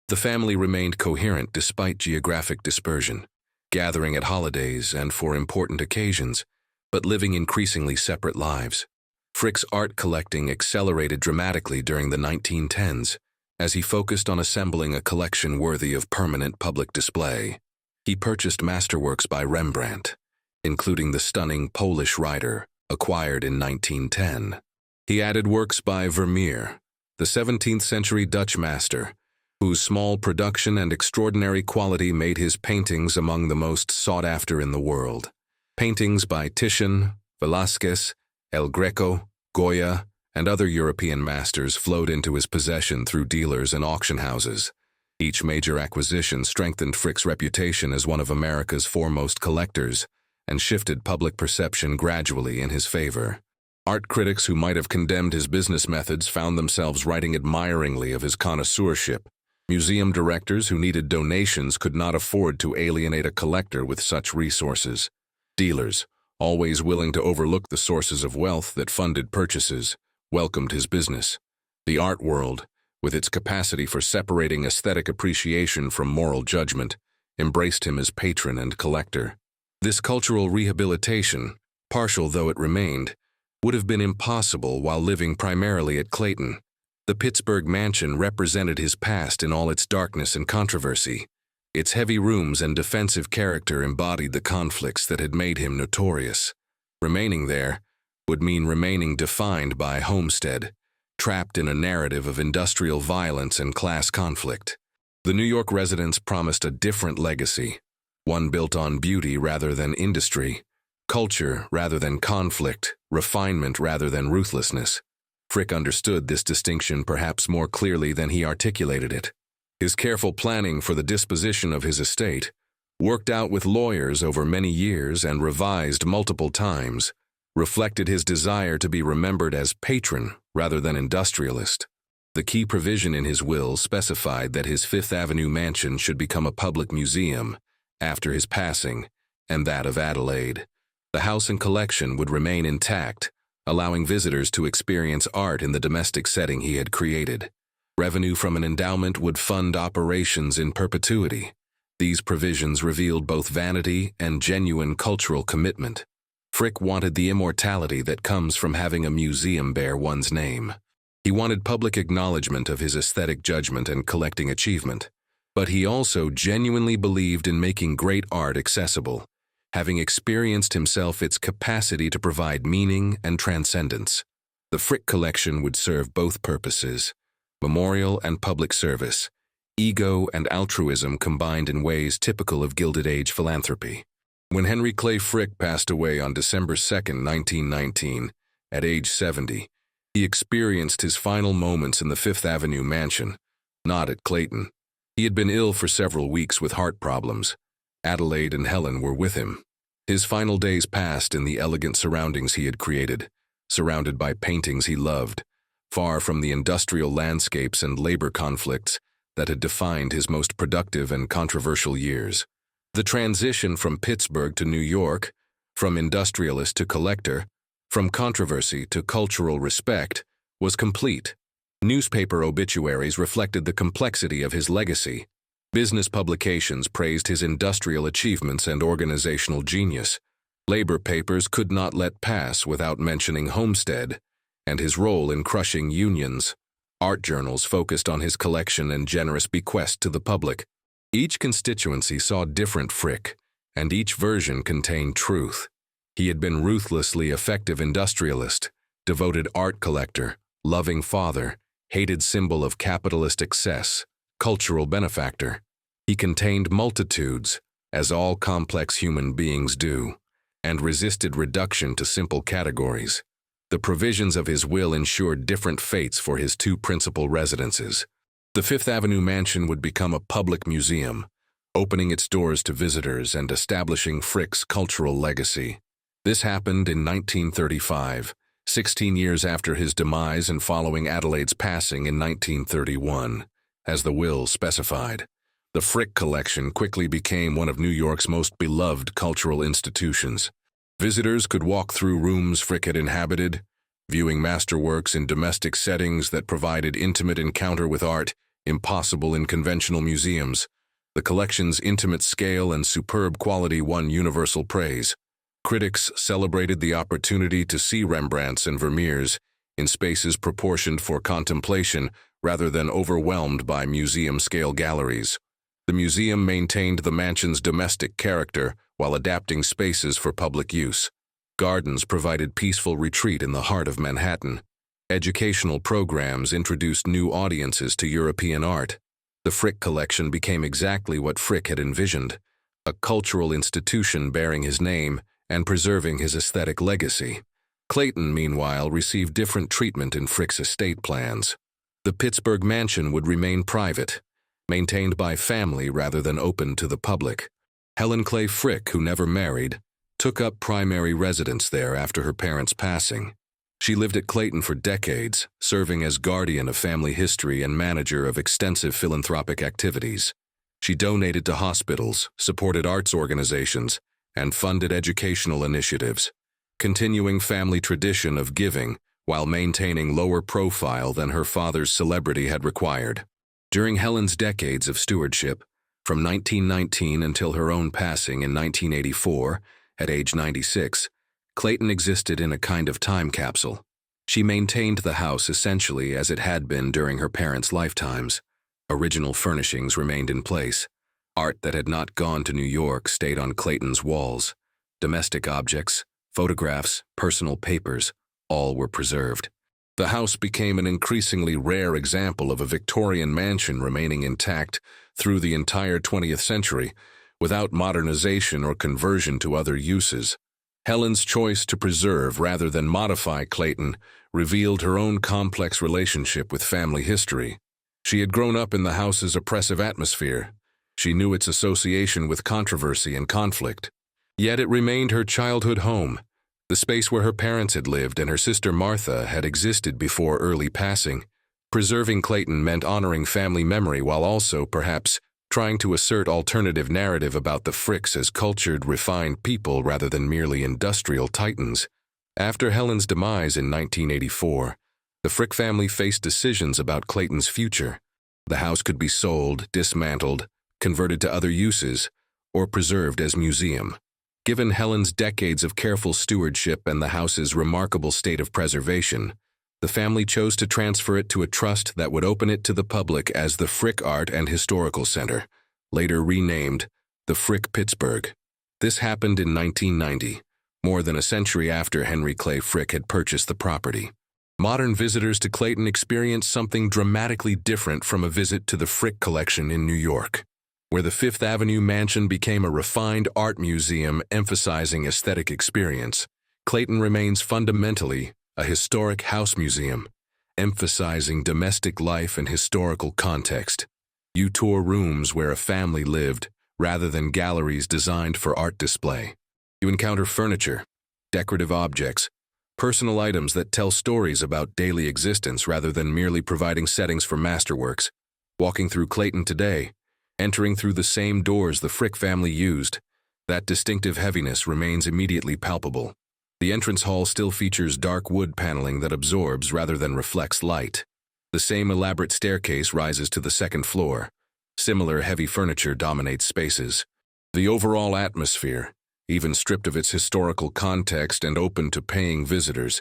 The family remained coherent despite geographic dispersion, gathering at holidays and for important occasions, but living increasingly separate lives. Frick's art collecting accelerated dramatically during the 1910s as he focused on assembling a collection worthy of permanent public display. He purchased masterworks by Rembrandt, including the stunning Polish Rider, acquired in 1910. He added works by Vermeer, the 17th-century Dutch master, whose small production and extraordinary quality made his paintings among the most sought after in the world. Paintings by Titian, Velázquez, El Greco, Goya, and other European masters flowed into his possession through dealers and auction houses. Each major acquisition strengthened Frick's reputation as one of America's foremost collectors and shifted public perception gradually in his favor. Art critics who might have condemned his business methods found themselves writing admiringly of his connoisseurship. Museum directors who needed donations could not afford to alienate a collector with such resources. Dealers, always willing to overlook the sources of wealth that funded purchases, welcomed his business. The art world, with its capacity for separating aesthetic appreciation from moral judgment, embraced him as patron and collector. This cultural rehabilitation, partial though it remained, would have been impossible while living primarily at Clayton. The Pittsburgh mansion represented his past in all its darkness and controversy. Its heavy rooms and defensive character embodied the conflicts that had made him notorious. Remaining there would mean remaining defined by Homestead, trapped in a narrative of industrial violence and class conflict. The New York residence promised a different legacy, one built on beauty rather than industry, culture rather than conflict, refinement rather than ruthlessness. Frick understood this distinction perhaps more clearly than he articulated it. His careful planning for the disposition of his estate, worked out with lawyers over many years and revised multiple times, reflected his desire to be remembered as patron rather than industrialist. The key provision in his will specified that his Fifth Avenue mansion should become a public museum after his passing, and that of Adelaide. The house and collection would remain intact, allowing visitors to experience art in the domestic setting he had created. Revenue from an endowment would fund operations in perpetuity. These provisions revealed both vanity and genuine cultural commitment. Frick wanted the immortality that comes from having a museum bear one's name. He wanted public acknowledgement of his aesthetic judgment and collecting achievement. But he also genuinely believed in making great art accessible, having experienced himself its capacity to provide meaning and transcendence. The Frick collection would serve both purposes, memorial and public service, ego and altruism combined in ways typical of Gilded Age philanthropy. When Henry Clay Frick passed away on December 2, 1919, at age 70, he experienced his final moments in the Fifth Avenue mansion, not at Clayton. He had been ill for several weeks with heart problems. Adelaide and Helen were with him. His final days passed in the elegant surroundings he had created, surrounded by paintings he loved, far from the industrial landscapes and labor conflicts that had defined his most productive and controversial years. The transition from Pittsburgh to New York, from industrialist to collector, from controversy to cultural respect, was complete. Newspaper obituaries reflected the complexity of his legacy. Business publications praised his industrial achievements and organizational genius. Labor papers could not let pass without mentioning Homestead and his role in crushing unions. Art journals focused on his collection and generous bequest to the public. Each constituency saw different Frick, and each version contained truth. He had been ruthlessly effective industrialist, devoted art collector, loving father, hated symbol of capitalist excess, cultural benefactor. He contained multitudes, as all complex human beings do, and resisted reduction to simple categories. The provisions of his will ensured different fates for his two principal residences. The Fifth Avenue mansion would become a public museum, opening its doors to visitors and establishing Frick's cultural legacy. This happened in 1935, 16 years after his demise and following Adelaide's passing in 1931, as the will specified. The Frick collection quickly became one of New York's most beloved cultural institutions. Visitors could walk through rooms Frick had inhabited, viewing masterworks in domestic settings that provided intimate encounter with art, impossible in conventional museums. The collection's intimate scale and superb quality won universal praise. Critics celebrated the opportunity to see Rembrandts and Vermeers in spaces proportioned for contemplation rather than overwhelmed by museum-scale galleries. The museum maintained the mansion's domestic character while adapting spaces for public use. Gardens provided peaceful retreat in the heart of Manhattan. Educational programs introduced new audiences to European art. The Frick collection became exactly what Frick had envisioned, a cultural institution bearing his name and preserving his aesthetic legacy. Clayton, meanwhile, received different treatment in Frick's estate plans. The Pittsburgh mansion would remain private, maintained by family rather than open to the public. Helen Clay Frick, who never married, took up primary residence there after her parents' passing. She lived at Clayton for decades, serving as guardian of family history and manager of extensive philanthropic activities. She donated to hospitals, supported arts organizations, and funded educational initiatives, continuing family tradition of giving while maintaining lower profile than her father's celebrity had required. During Helen's decades of stewardship, from 1919 until her own passing in 1984, at age 96, Clayton existed in a kind of time capsule. She maintained the house essentially as it had been during her parents' lifetimes. Original furnishings remained in place. Art that had not gone to New York stayed on Clayton's walls. Domestic objects, photographs, personal papers, all were preserved. The house became an increasingly rare example of a Victorian mansion remaining intact through the entire 20th century, without modernization or conversion to other uses. Helen's choice to preserve rather than modify Clayton revealed her own complex relationship with family history. She had grown up in the house's oppressive atmosphere. She knew its association with controversy and conflict. Yet it remained her childhood home, the space where her parents had lived and her sister Martha had existed before early passing. Preserving Clayton meant honoring family memory while also, perhaps, trying to assert alternative narrative about the Fricks as cultured, refined people rather than merely industrial titans. After Helen's demise in 1984, the Frick family faced decisions about Clayton's future. The house could be sold, dismantled, converted to other uses, or preserved as museum. Given Helen's decades of careful stewardship and the house's remarkable state of preservation, the family chose to transfer it to a trust that would open it to the public as the Frick Art and Historical Center, later renamed the Frick Pittsburgh. This happened in 1990, more than a century after Henry Clay Frick had purchased the property. Modern visitors to Clayton experienced something dramatically different from a visit to the Frick collection in New York, where the Fifth Avenue mansion became a refined art museum emphasizing aesthetic experience. Clayton remains fundamentally a historic house museum, emphasizing domestic life and historical context. You tour rooms where a family lived, rather than galleries designed for art display. You encounter furniture, decorative objects, Personal items that tell stories about daily existence rather than merely providing settings for masterworks. Walking through Clayton today, entering through the same doors the Frick family used, that distinctive heaviness remains immediately palpable. The entrance hall still features dark wood paneling that absorbs rather than reflects light. The same elaborate staircase rises to the second floor. Similar heavy furniture dominates spaces. The overall atmosphere, even stripped of its historical context and open to paying visitors,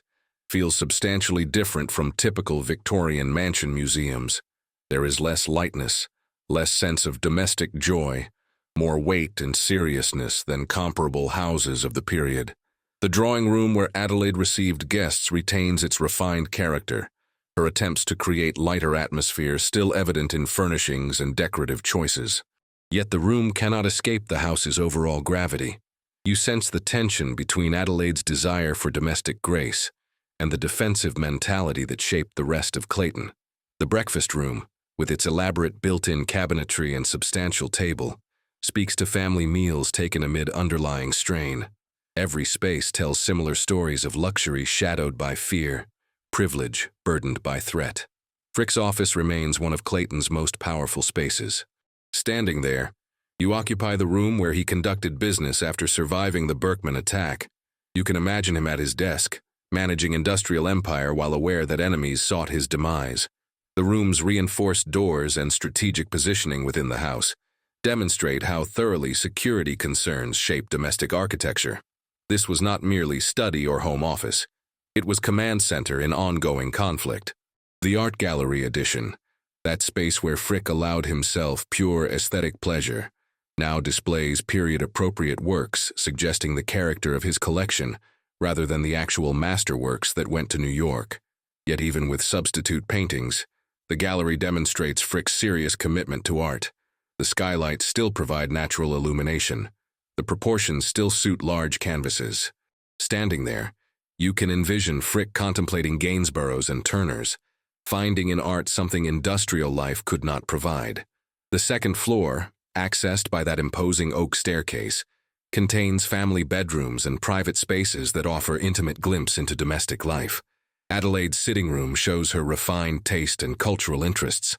feels substantially different from typical Victorian mansion museums. There is less lightness, less sense of domestic joy, more weight and seriousness than comparable houses of the period. The drawing room where Adelaide received guests retains its refined character, her attempts to create lighter atmosphere still evident in furnishings and decorative choices. Yet the room cannot escape the house's overall gravity. You sense the tension between Adelaide's desire for domestic grace and the defensive mentality that shaped the rest of Clayton. The breakfast room, with its elaborate built-in cabinetry and substantial table, speaks to family meals taken amid underlying strain. Every space tells similar stories of luxury shadowed by fear, privilege burdened by threat. Frick's office remains one of Clayton's most powerful spaces. Standing there, you occupy the room where he conducted business after surviving the Berkman attack. You can imagine him at his desk, managing industrial empire while aware that enemies sought his demise. The room's reinforced doors and strategic positioning within the house demonstrate how thoroughly security concerns shape domestic architecture. This was not merely study or home office. It was command center in ongoing conflict. The art gallery addition, that space where Frick allowed himself pure aesthetic pleasure, now displays period-appropriate works suggesting the character of his collection rather than the actual masterworks that went to New York. Yet even with substitute paintings, the gallery demonstrates Frick's serious commitment to art. The skylights still provide natural illumination. The proportions still suit large canvases. Standing there, you can envision Frick contemplating Gainsboroughs and Turners, finding in art something industrial life could not provide. The second floor, accessed by that imposing oak staircase, contains family bedrooms and private spaces that offer intimate glimpse into domestic life. Adelaide's sitting room shows her refined taste and cultural interests.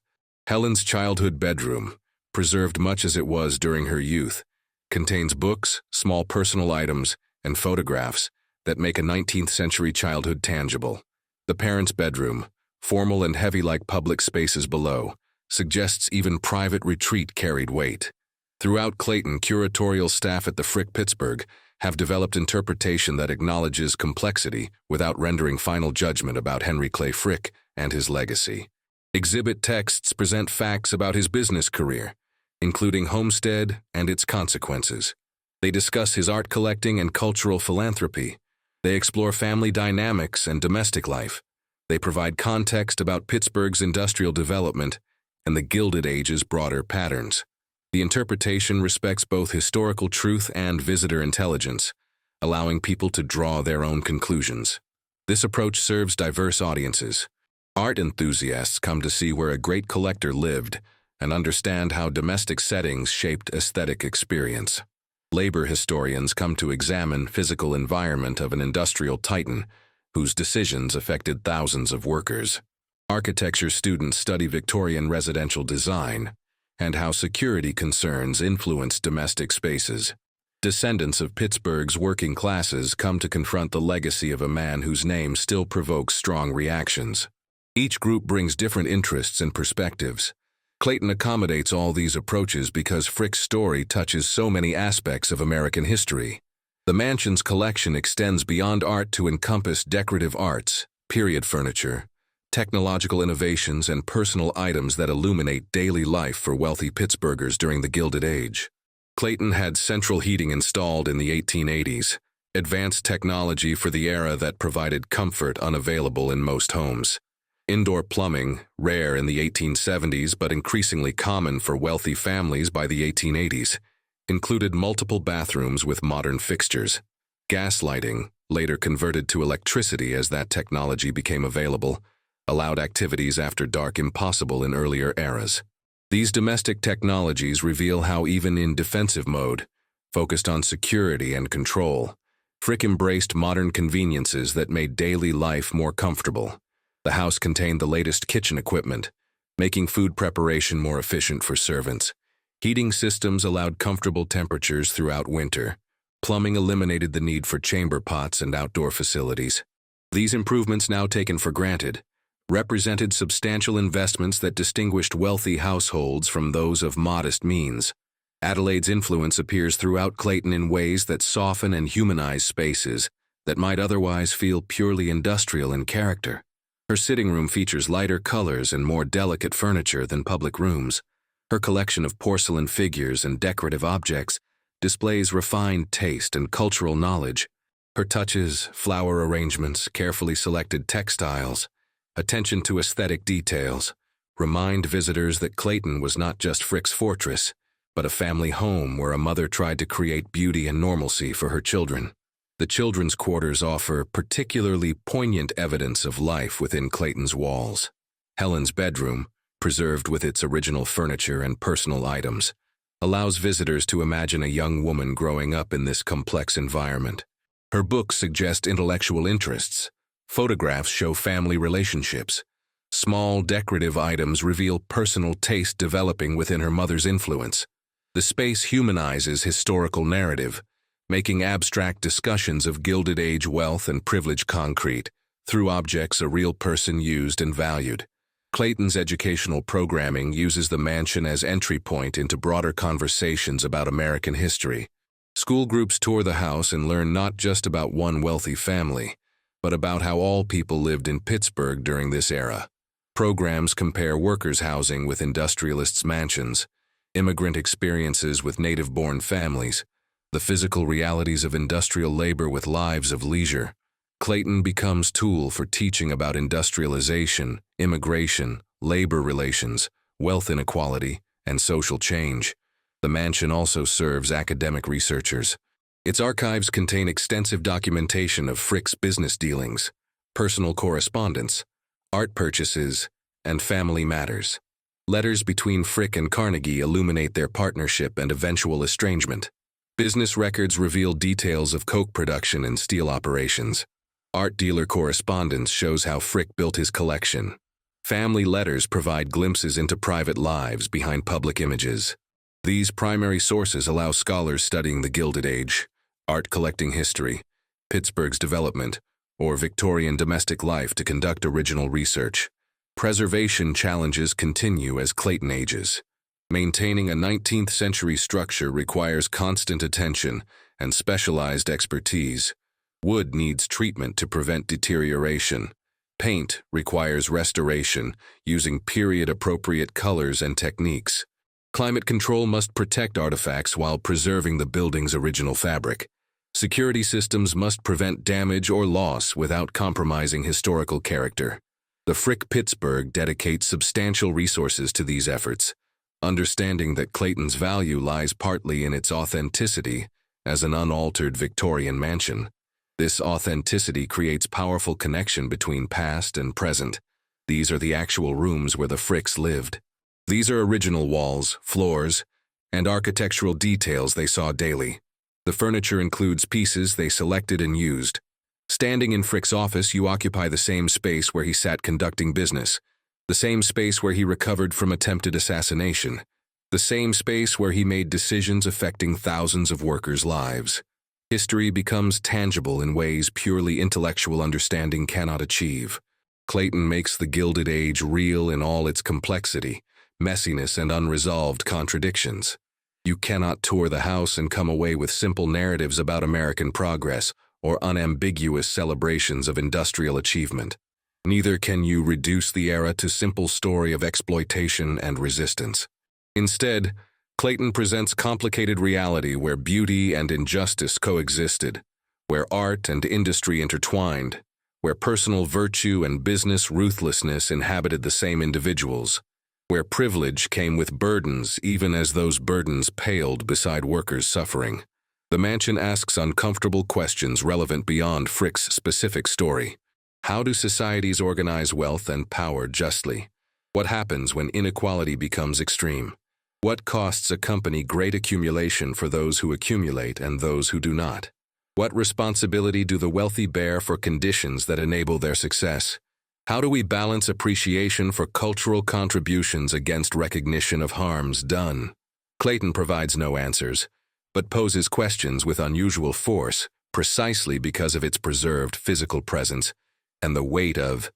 Helen's childhood bedroom, preserved much as it was during her youth, contains books, small personal items, and photographs that make a 19th century childhood tangible. The parents' bedroom, formal and heavy like public spaces below, suggests even private retreat carried weight. Throughout Clayton, curatorial staff at the Frick Pittsburgh have developed interpretation that acknowledges complexity without rendering final judgment about Henry Clay Frick and his legacy. Exhibit texts present facts about his business career, including Homestead and its consequences. They discuss his art collecting and cultural philanthropy. They explore family dynamics and domestic life. They provide context about Pittsburgh's industrial development and the Gilded Age's broader patterns. The interpretation respects both historical truth and visitor intelligence, allowing people to draw their own conclusions. This approach serves diverse audiences. Art enthusiasts come to see where a great collector lived and understand how domestic settings shaped aesthetic experience. Labor historians come to examine physical environment of an industrial titan whose decisions affected thousands of workers. Architecture students study Victorian residential design and how security concerns influenced domestic spaces. Descendants of Pittsburgh's working classes come to confront the legacy of a man whose name still provokes strong reactions. Each group brings different interests and perspectives. Clayton accommodates all these approaches because Frick's story touches so many aspects of American history. The mansion's collection extends beyond art to encompass decorative arts, period furniture, technological innovations, and personal items that illuminate daily life for wealthy Pittsburghers during the Gilded Age. Clayton had central heating installed in the 1880s, advanced technology for the era that provided comfort unavailable in most homes. Indoor plumbing, rare in the 1870s but increasingly common for wealthy families by the 1880s, included multiple bathrooms with modern fixtures. Gas lighting, later converted to electricity as that technology became available, allowed activities after dark impossible in earlier eras. These domestic technologies reveal how even in defensive mode, focused on security and control, Frick embraced modern conveniences that made daily life more comfortable. The house contained the latest kitchen equipment, making food preparation more efficient for servants. Heating systems allowed comfortable temperatures throughout winter. Plumbing eliminated the need for chamber pots and outdoor facilities. These improvements, now taken for granted, represented substantial investments that distinguished wealthy households from those of modest means. Adelaide's influence appears throughout Clayton in ways that soften and humanize spaces that might otherwise feel purely industrial in character. Her sitting room features lighter colors and more delicate furniture than public rooms. Her collection of porcelain figures and decorative objects displays refined taste and cultural knowledge. Her touches, flower arrangements, carefully selected textiles, attention to aesthetic details, remind visitors that Clayton was not just Frick's fortress, but a family home where a mother tried to create beauty and normalcy for her children. The children's quarters offer particularly poignant evidence of life within Clayton's walls. Helen's bedroom, preserved with its original furniture and personal items, allows visitors to imagine a young woman growing up in this complex environment. Her books suggest intellectual interests. Photographs show family relationships. Small decorative items reveal personal taste developing within her mother's influence. The space humanizes historical narrative, making abstract discussions of Gilded Age wealth and privilege concrete through objects a real person used and valued. Clayton's educational programming uses the mansion as entry point into broader conversations about American history. School groups tour the house and learn not just about one wealthy family, but about how all people lived in Pittsburgh during this era. Programs compare workers' housing with industrialists' mansions, immigrant experiences with native-born families, the physical realities of industrial labor with lives of leisure. Clayton becomes tool for teaching about industrialization, immigration, labor relations, wealth inequality, and social change. The mansion also serves academic researchers. Its archives contain extensive documentation of Frick's business dealings, personal correspondence, art purchases, and family matters. Letters between Frick and Carnegie illuminate their partnership and eventual estrangement. Business records reveal details of coke production and steel operations. Art dealer correspondence shows how Frick built his collection. Family letters provide glimpses into private lives behind public images. These primary sources allow scholars studying the Gilded Age, art collecting history, Pittsburgh's development, or Victorian domestic life to conduct original research. Preservation challenges continue as Clayton ages. Maintaining a 19th century structure requires constant attention and specialized expertise. Wood needs treatment to prevent deterioration. Paint requires restoration using period-appropriate colors and techniques. Climate control must protect artifacts while preserving the building's original fabric. Security systems must prevent damage or loss without compromising historical character. The Frick Pittsburgh dedicates substantial resources to these efforts, understanding that Clayton's value lies partly in its authenticity as an unaltered Victorian mansion. This authenticity creates powerful connection between past and present. These are the actual rooms where the Fricks lived. These are original walls, floors, and architectural details they saw daily. The furniture includes pieces they selected and used. Standing in Frick's office, you occupy the same space where he sat conducting business, the same space where he recovered from attempted assassination, the same space where he made decisions affecting thousands of workers' lives. History becomes tangible in ways purely intellectual understanding cannot achieve. Clayton makes the Gilded Age real in all its complexity, messiness, and unresolved contradictions. You cannot tour the house and come away with simple narratives about American progress or unambiguous celebrations of industrial achievement. Neither can you reduce the era to simple story of exploitation and resistance. Instead, Clayton presents complicated reality where beauty and injustice coexisted, where art and industry intertwined, where personal virtue and business ruthlessness inhabited the same individuals, where privilege came with burdens even as those burdens paled beside workers' suffering. The mansion asks uncomfortable questions relevant beyond Frick's specific story. How do societies organize wealth and power justly? What happens when inequality becomes extreme? What costs accompany great accumulation for those who accumulate and those who do not? What responsibility do the wealthy bear for conditions that enable their success? How do we balance appreciation for cultural contributions against recognition of harms done? Clayton provides no answers, but poses questions with unusual force precisely because of its preserved physical presence and the weight of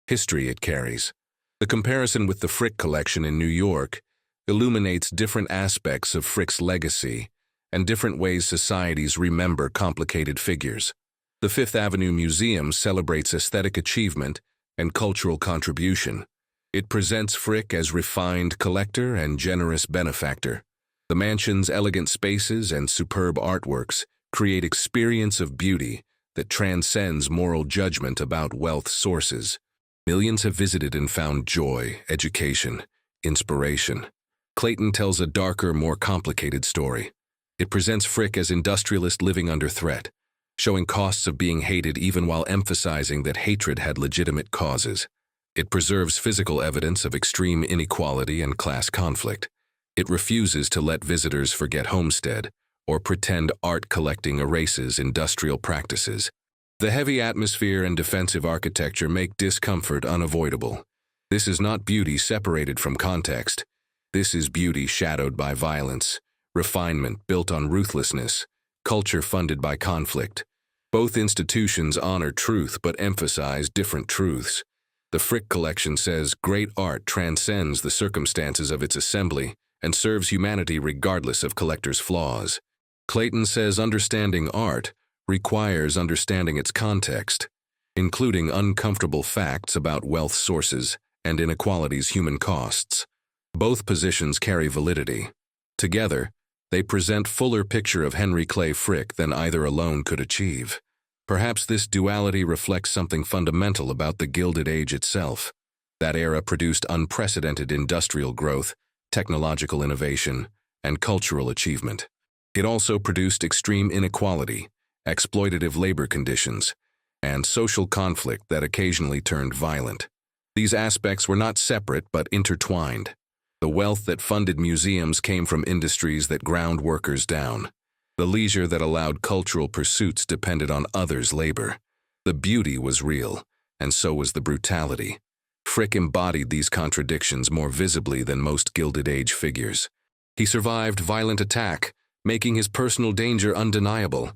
history it carries. The comparison with the Frick collection in New York illuminates different aspects of Frick's legacy and different ways societies remember complicated figures. The Fifth Avenue Museum celebrates aesthetic achievement and cultural contribution. It presents Frick as refined collector and generous benefactor. The mansion's elegant spaces and superb artworks create experience of beauty that transcends moral judgment about wealth sources. Millions have visited and found joy, education, inspiration. Clayton tells a darker, more complicated story. It presents Frick as industrialist living under threat, showing costs of being hated even while emphasizing that hatred had legitimate causes. It preserves physical evidence of extreme inequality and class conflict. It refuses to let visitors forget Homestead or pretend art collecting erases industrial practices. The heavy atmosphere and defensive architecture make discomfort unavoidable. This is not beauty separated from context. This is beauty shadowed by violence, refinement built on ruthlessness, culture funded by conflict. Both institutions honor truth but emphasize different truths. The Frick collection says great art transcends the circumstances of its assembly and serves humanity regardless of collectors' flaws. Clayton says understanding art requires understanding its context, including uncomfortable facts about wealth sources and inequality's human costs. Both positions carry validity. Together, they present fuller picture of Henry Clay Frick than either alone could achieve. Perhaps this duality reflects something fundamental about the Gilded Age itself. That era produced unprecedented industrial growth, technological innovation, and cultural achievement. It also produced extreme inequality, exploitative labor conditions, and social conflict that occasionally turned violent. These aspects were not separate but intertwined. The wealth that funded museums came from industries that ground workers down. The leisure that allowed cultural pursuits depended on others' labor. The beauty was real, and so was the brutality. Frick embodied these contradictions more visibly than most Gilded Age figures. He survived violent attack, making his personal danger undeniable.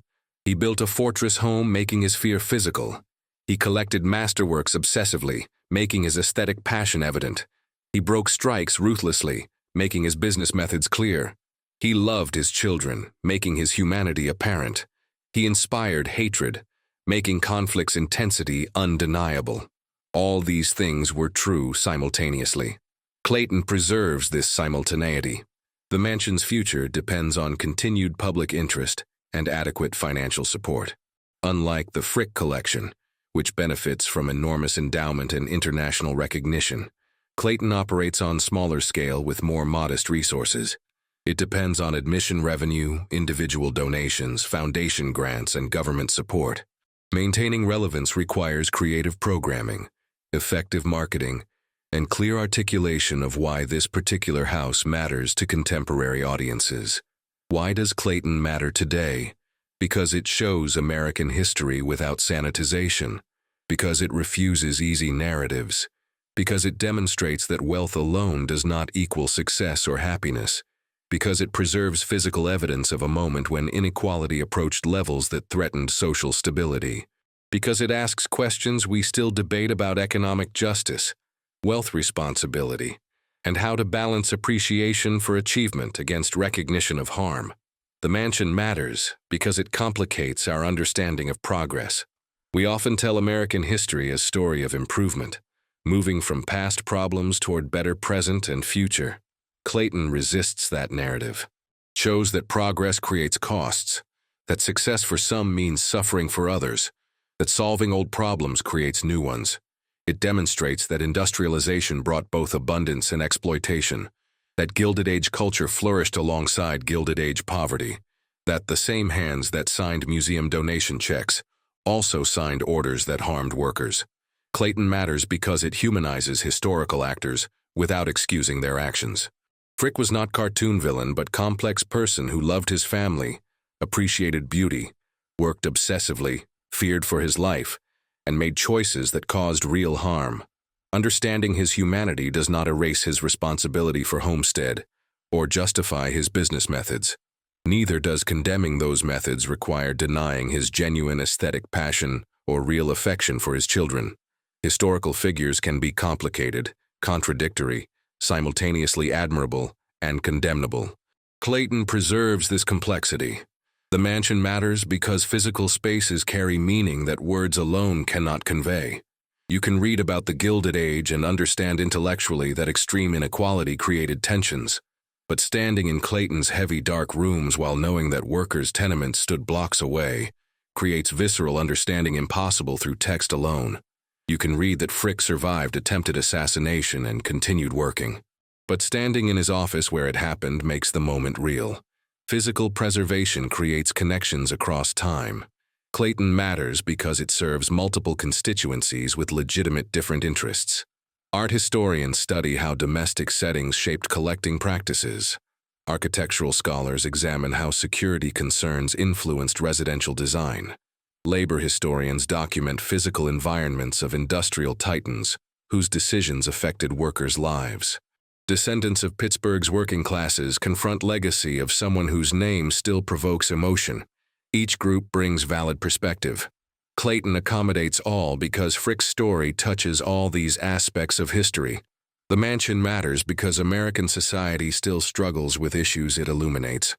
He built a fortress home, making his fear physical. He collected masterworks obsessively, making his aesthetic passion evident. He broke strikes ruthlessly, making his business methods clear. He loved his children, making his humanity apparent. He inspired hatred, making conflict's intensity undeniable. All these things were true simultaneously. Clayton preserves this simultaneity. The mansion's future depends on continued public interest and adequate financial support. Unlike the Frick collection, which benefits from enormous endowment and international recognition, Clayton operates on smaller scale with more modest resources. It depends on admission revenue, individual donations, foundation grants, and government support. Maintaining relevance requires creative programming, effective marketing, and clear articulation of why this particular house matters to contemporary audiences. Why does Clayton matter today? Because it shows American history without sanitization. Because it refuses easy narratives. Because it demonstrates that wealth alone does not equal success or happiness. Because it preserves physical evidence of a moment when inequality approached levels that threatened social stability. Because it asks questions we still debate about economic justice, wealth responsibility, and how to balance appreciation for achievement against recognition of harm. The mansion matters because it complicates our understanding of progress. We often tell American history as a story of improvement, moving from past problems toward better present and future. Clayton resists that narrative, shows that progress creates costs, that success for some means suffering for others, that solving old problems creates new ones. It demonstrates that industrialization brought both abundance and exploitation, that Gilded Age culture flourished alongside Gilded Age poverty, that the same hands that signed museum donation checks also signed orders that harmed workers. Clayton matters because it humanizes historical actors without excusing their actions. Frick was not cartoon villain but complex person who loved his family, appreciated beauty, worked obsessively, feared for his life, and made choices that caused real harm. Understanding his humanity does not erase his responsibility for Homestead or justify his business methods. Neither does condemning those methods require denying his genuine aesthetic passion or real affection for his children. Historical figures can be complicated, contradictory, simultaneously admirable, and condemnable. Clayton preserves this complexity. The mansion matters because physical spaces carry meaning that words alone cannot convey. You can read about the Gilded Age and understand intellectually that extreme inequality created tensions. But standing in Clayton's heavy dark rooms while knowing that workers' tenements stood blocks away creates visceral understanding impossible through text alone. You can read that Frick survived attempted assassination and continued working. But standing in his office where it happened makes the moment real. Physical preservation creates connections across time. Clayton matters because it serves multiple constituencies with legitimate different interests. Art historians study how domestic settings shaped collecting practices. Architectural scholars examine how security concerns influenced residential design. Labor historians document physical environments of industrial titans whose decisions affected workers' lives. Descendants of Pittsburgh's working classes confront legacy of someone whose name still provokes emotion. Each group brings valid perspective. Clayton accommodates all because Frick's story touches all these aspects of history. The mansion matters because American society still struggles with issues it illuminates.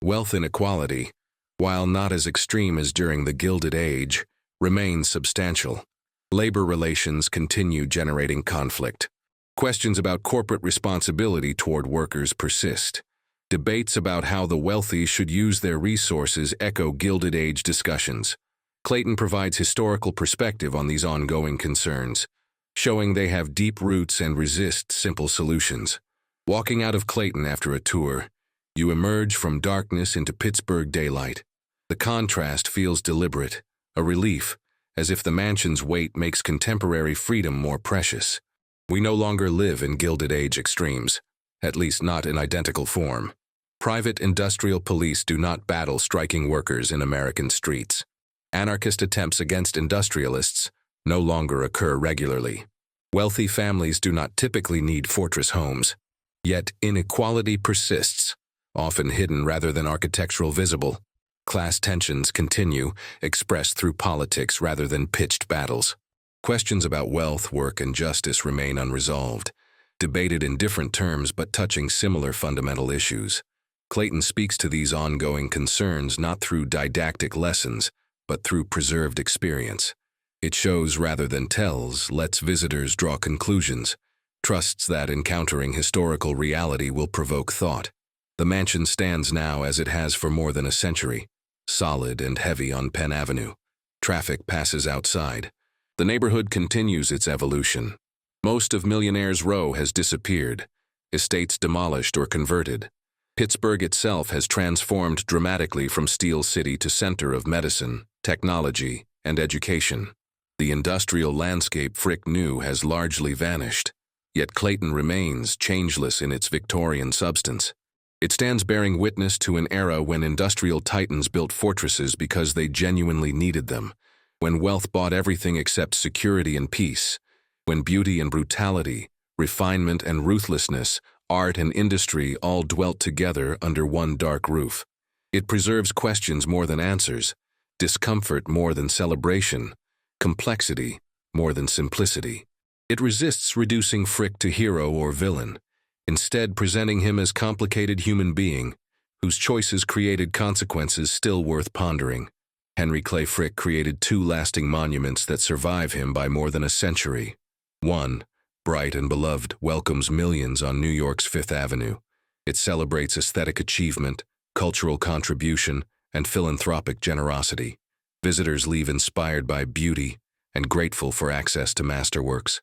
Wealth inequality, while not as extreme as during the Gilded Age, remains substantial. Labor relations continue generating conflict. Questions about corporate responsibility toward workers persist. Debates about how the wealthy should use their resources echo Gilded Age discussions. Clayton provides historical perspective on these ongoing concerns, showing they have deep roots and resist simple solutions. Walking out of Clayton after a tour, you emerge from darkness into Pittsburgh daylight. The contrast feels deliberate, a relief, as if the mansion's weight makes contemporary freedom more precious. We no longer live in Gilded Age extremes, at least not in identical form. Private industrial police do not battle striking workers in American streets. Anarchist attempts against industrialists no longer occur regularly. Wealthy families do not typically need fortress homes. Yet inequality persists, often hidden rather than architectural visible. Class tensions continue, expressed through politics rather than pitched battles. Questions about wealth, work, and justice remain unresolved, debated in different terms but touching similar fundamental issues. Clayton speaks to these ongoing concerns not through didactic lessons, but through preserved experience. It shows rather than tells, lets visitors draw conclusions, trusts that encountering historical reality will provoke thought. The mansion stands now as it has for more than a century, solid and heavy on Penn Avenue. Traffic passes outside. The neighborhood continues its evolution. Most of Millionaire's Row has disappeared, estates demolished or converted. Pittsburgh itself has transformed dramatically from Steel City to center of medicine, technology, and education. The industrial landscape Frick knew has largely vanished, yet Clayton remains changeless in its Victorian substance. It stands bearing witness to an era when industrial titans built fortresses because they genuinely needed them, when wealth bought everything except security and peace, when beauty and brutality, refinement and ruthlessness, art and industry all dwelt together under one dark roof. It preserves questions more than answers, discomfort more than celebration, complexity more than simplicity. It resists reducing Frick to hero or villain, instead presenting him as complicated human being whose choices created consequences still worth pondering. Henry Clay Frick created two lasting monuments that survive him by more than a century. One, bright and beloved, welcomes millions on New York's Fifth Avenue. It celebrates aesthetic achievement, cultural contribution, and philanthropic generosity. Visitors leave inspired by beauty and grateful for access to masterworks.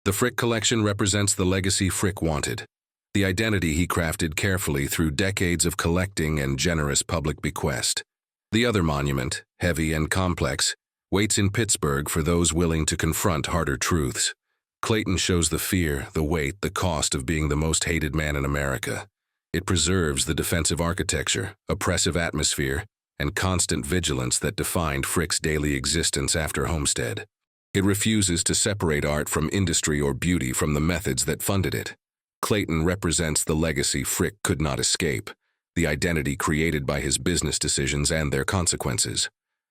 The Frick collection represents the legacy Frick wanted, the identity he crafted carefully through decades of collecting and generous public bequest. The other monument, heavy and complex, waits in Pittsburgh for those willing to confront harder truths. Clayton shows the fear, the weight, the cost of being the most hated man in America. It preserves the defensive architecture, oppressive atmosphere, and constant vigilance that defined Frick's daily existence after Homestead. It refuses to separate art from industry or beauty from the methods that funded it. Clayton represents the legacy Frick could not escape, the identity created by his business decisions and their consequences.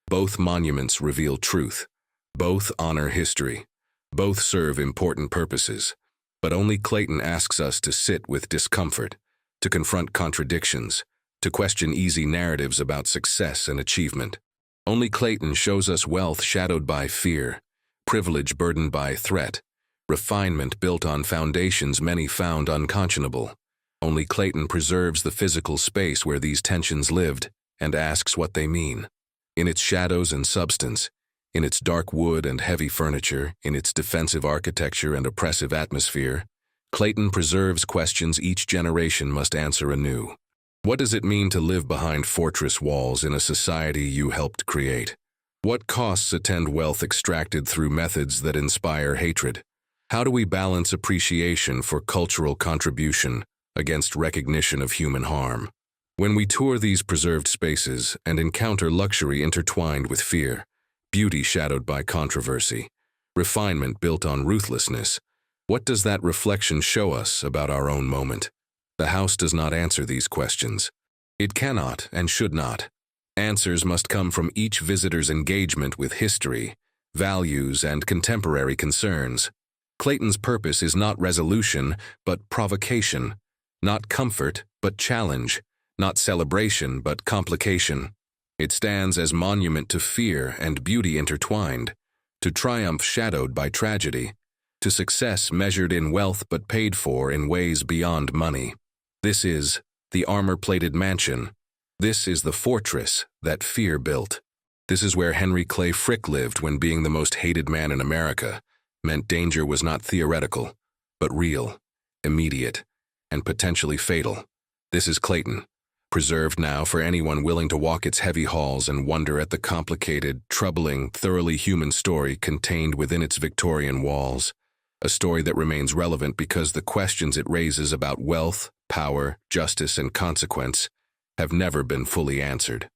Both monuments reveal truth. Both honor history. Both serve important purposes. But only Clayton asks us to sit with discomfort, to confront contradictions, to question easy narratives about success and achievement. Only Clayton shows us wealth shadowed by fear, privilege burdened by threat, refinement built on foundations many found unconscionable. Only Clayton preserves the physical space where these tensions lived and asks what they mean. In its shadows and substance, in its dark wood and heavy furniture, in its defensive architecture and oppressive atmosphere, Clayton preserves questions each generation must answer anew. What does it mean to live behind fortress walls in a society you helped create? What costs attend wealth extracted through methods that inspire hatred? How do we balance appreciation for cultural contribution against recognition of human harm? When we tour these preserved spaces and encounter luxury intertwined with fear, beauty shadowed by controversy, refinement built on ruthlessness, what does that reflection show us about our own moment? The house does not answer these questions. It cannot and should not. Answers must come from each visitor's engagement with history, values, and contemporary concerns. Clayton's purpose is not resolution, but provocation, not comfort, but challenge, not celebration, but complication. It stands as monument to fear and beauty intertwined, to triumph shadowed by tragedy, to success measured in wealth but paid for in ways beyond money. This is the armor-plated mansion. This is the fortress that fear built. This is where Henry Clay Frick lived when being the most hated man in America meant danger was not theoretical, but real, immediate, and potentially fatal. This is Clayton, preserved now for anyone willing to walk its heavy halls and wonder at the complicated, troubling, thoroughly human story contained within its Victorian walls. A story that remains relevant because the questions it raises about wealth, power, justice, and consequence have never been fully answered.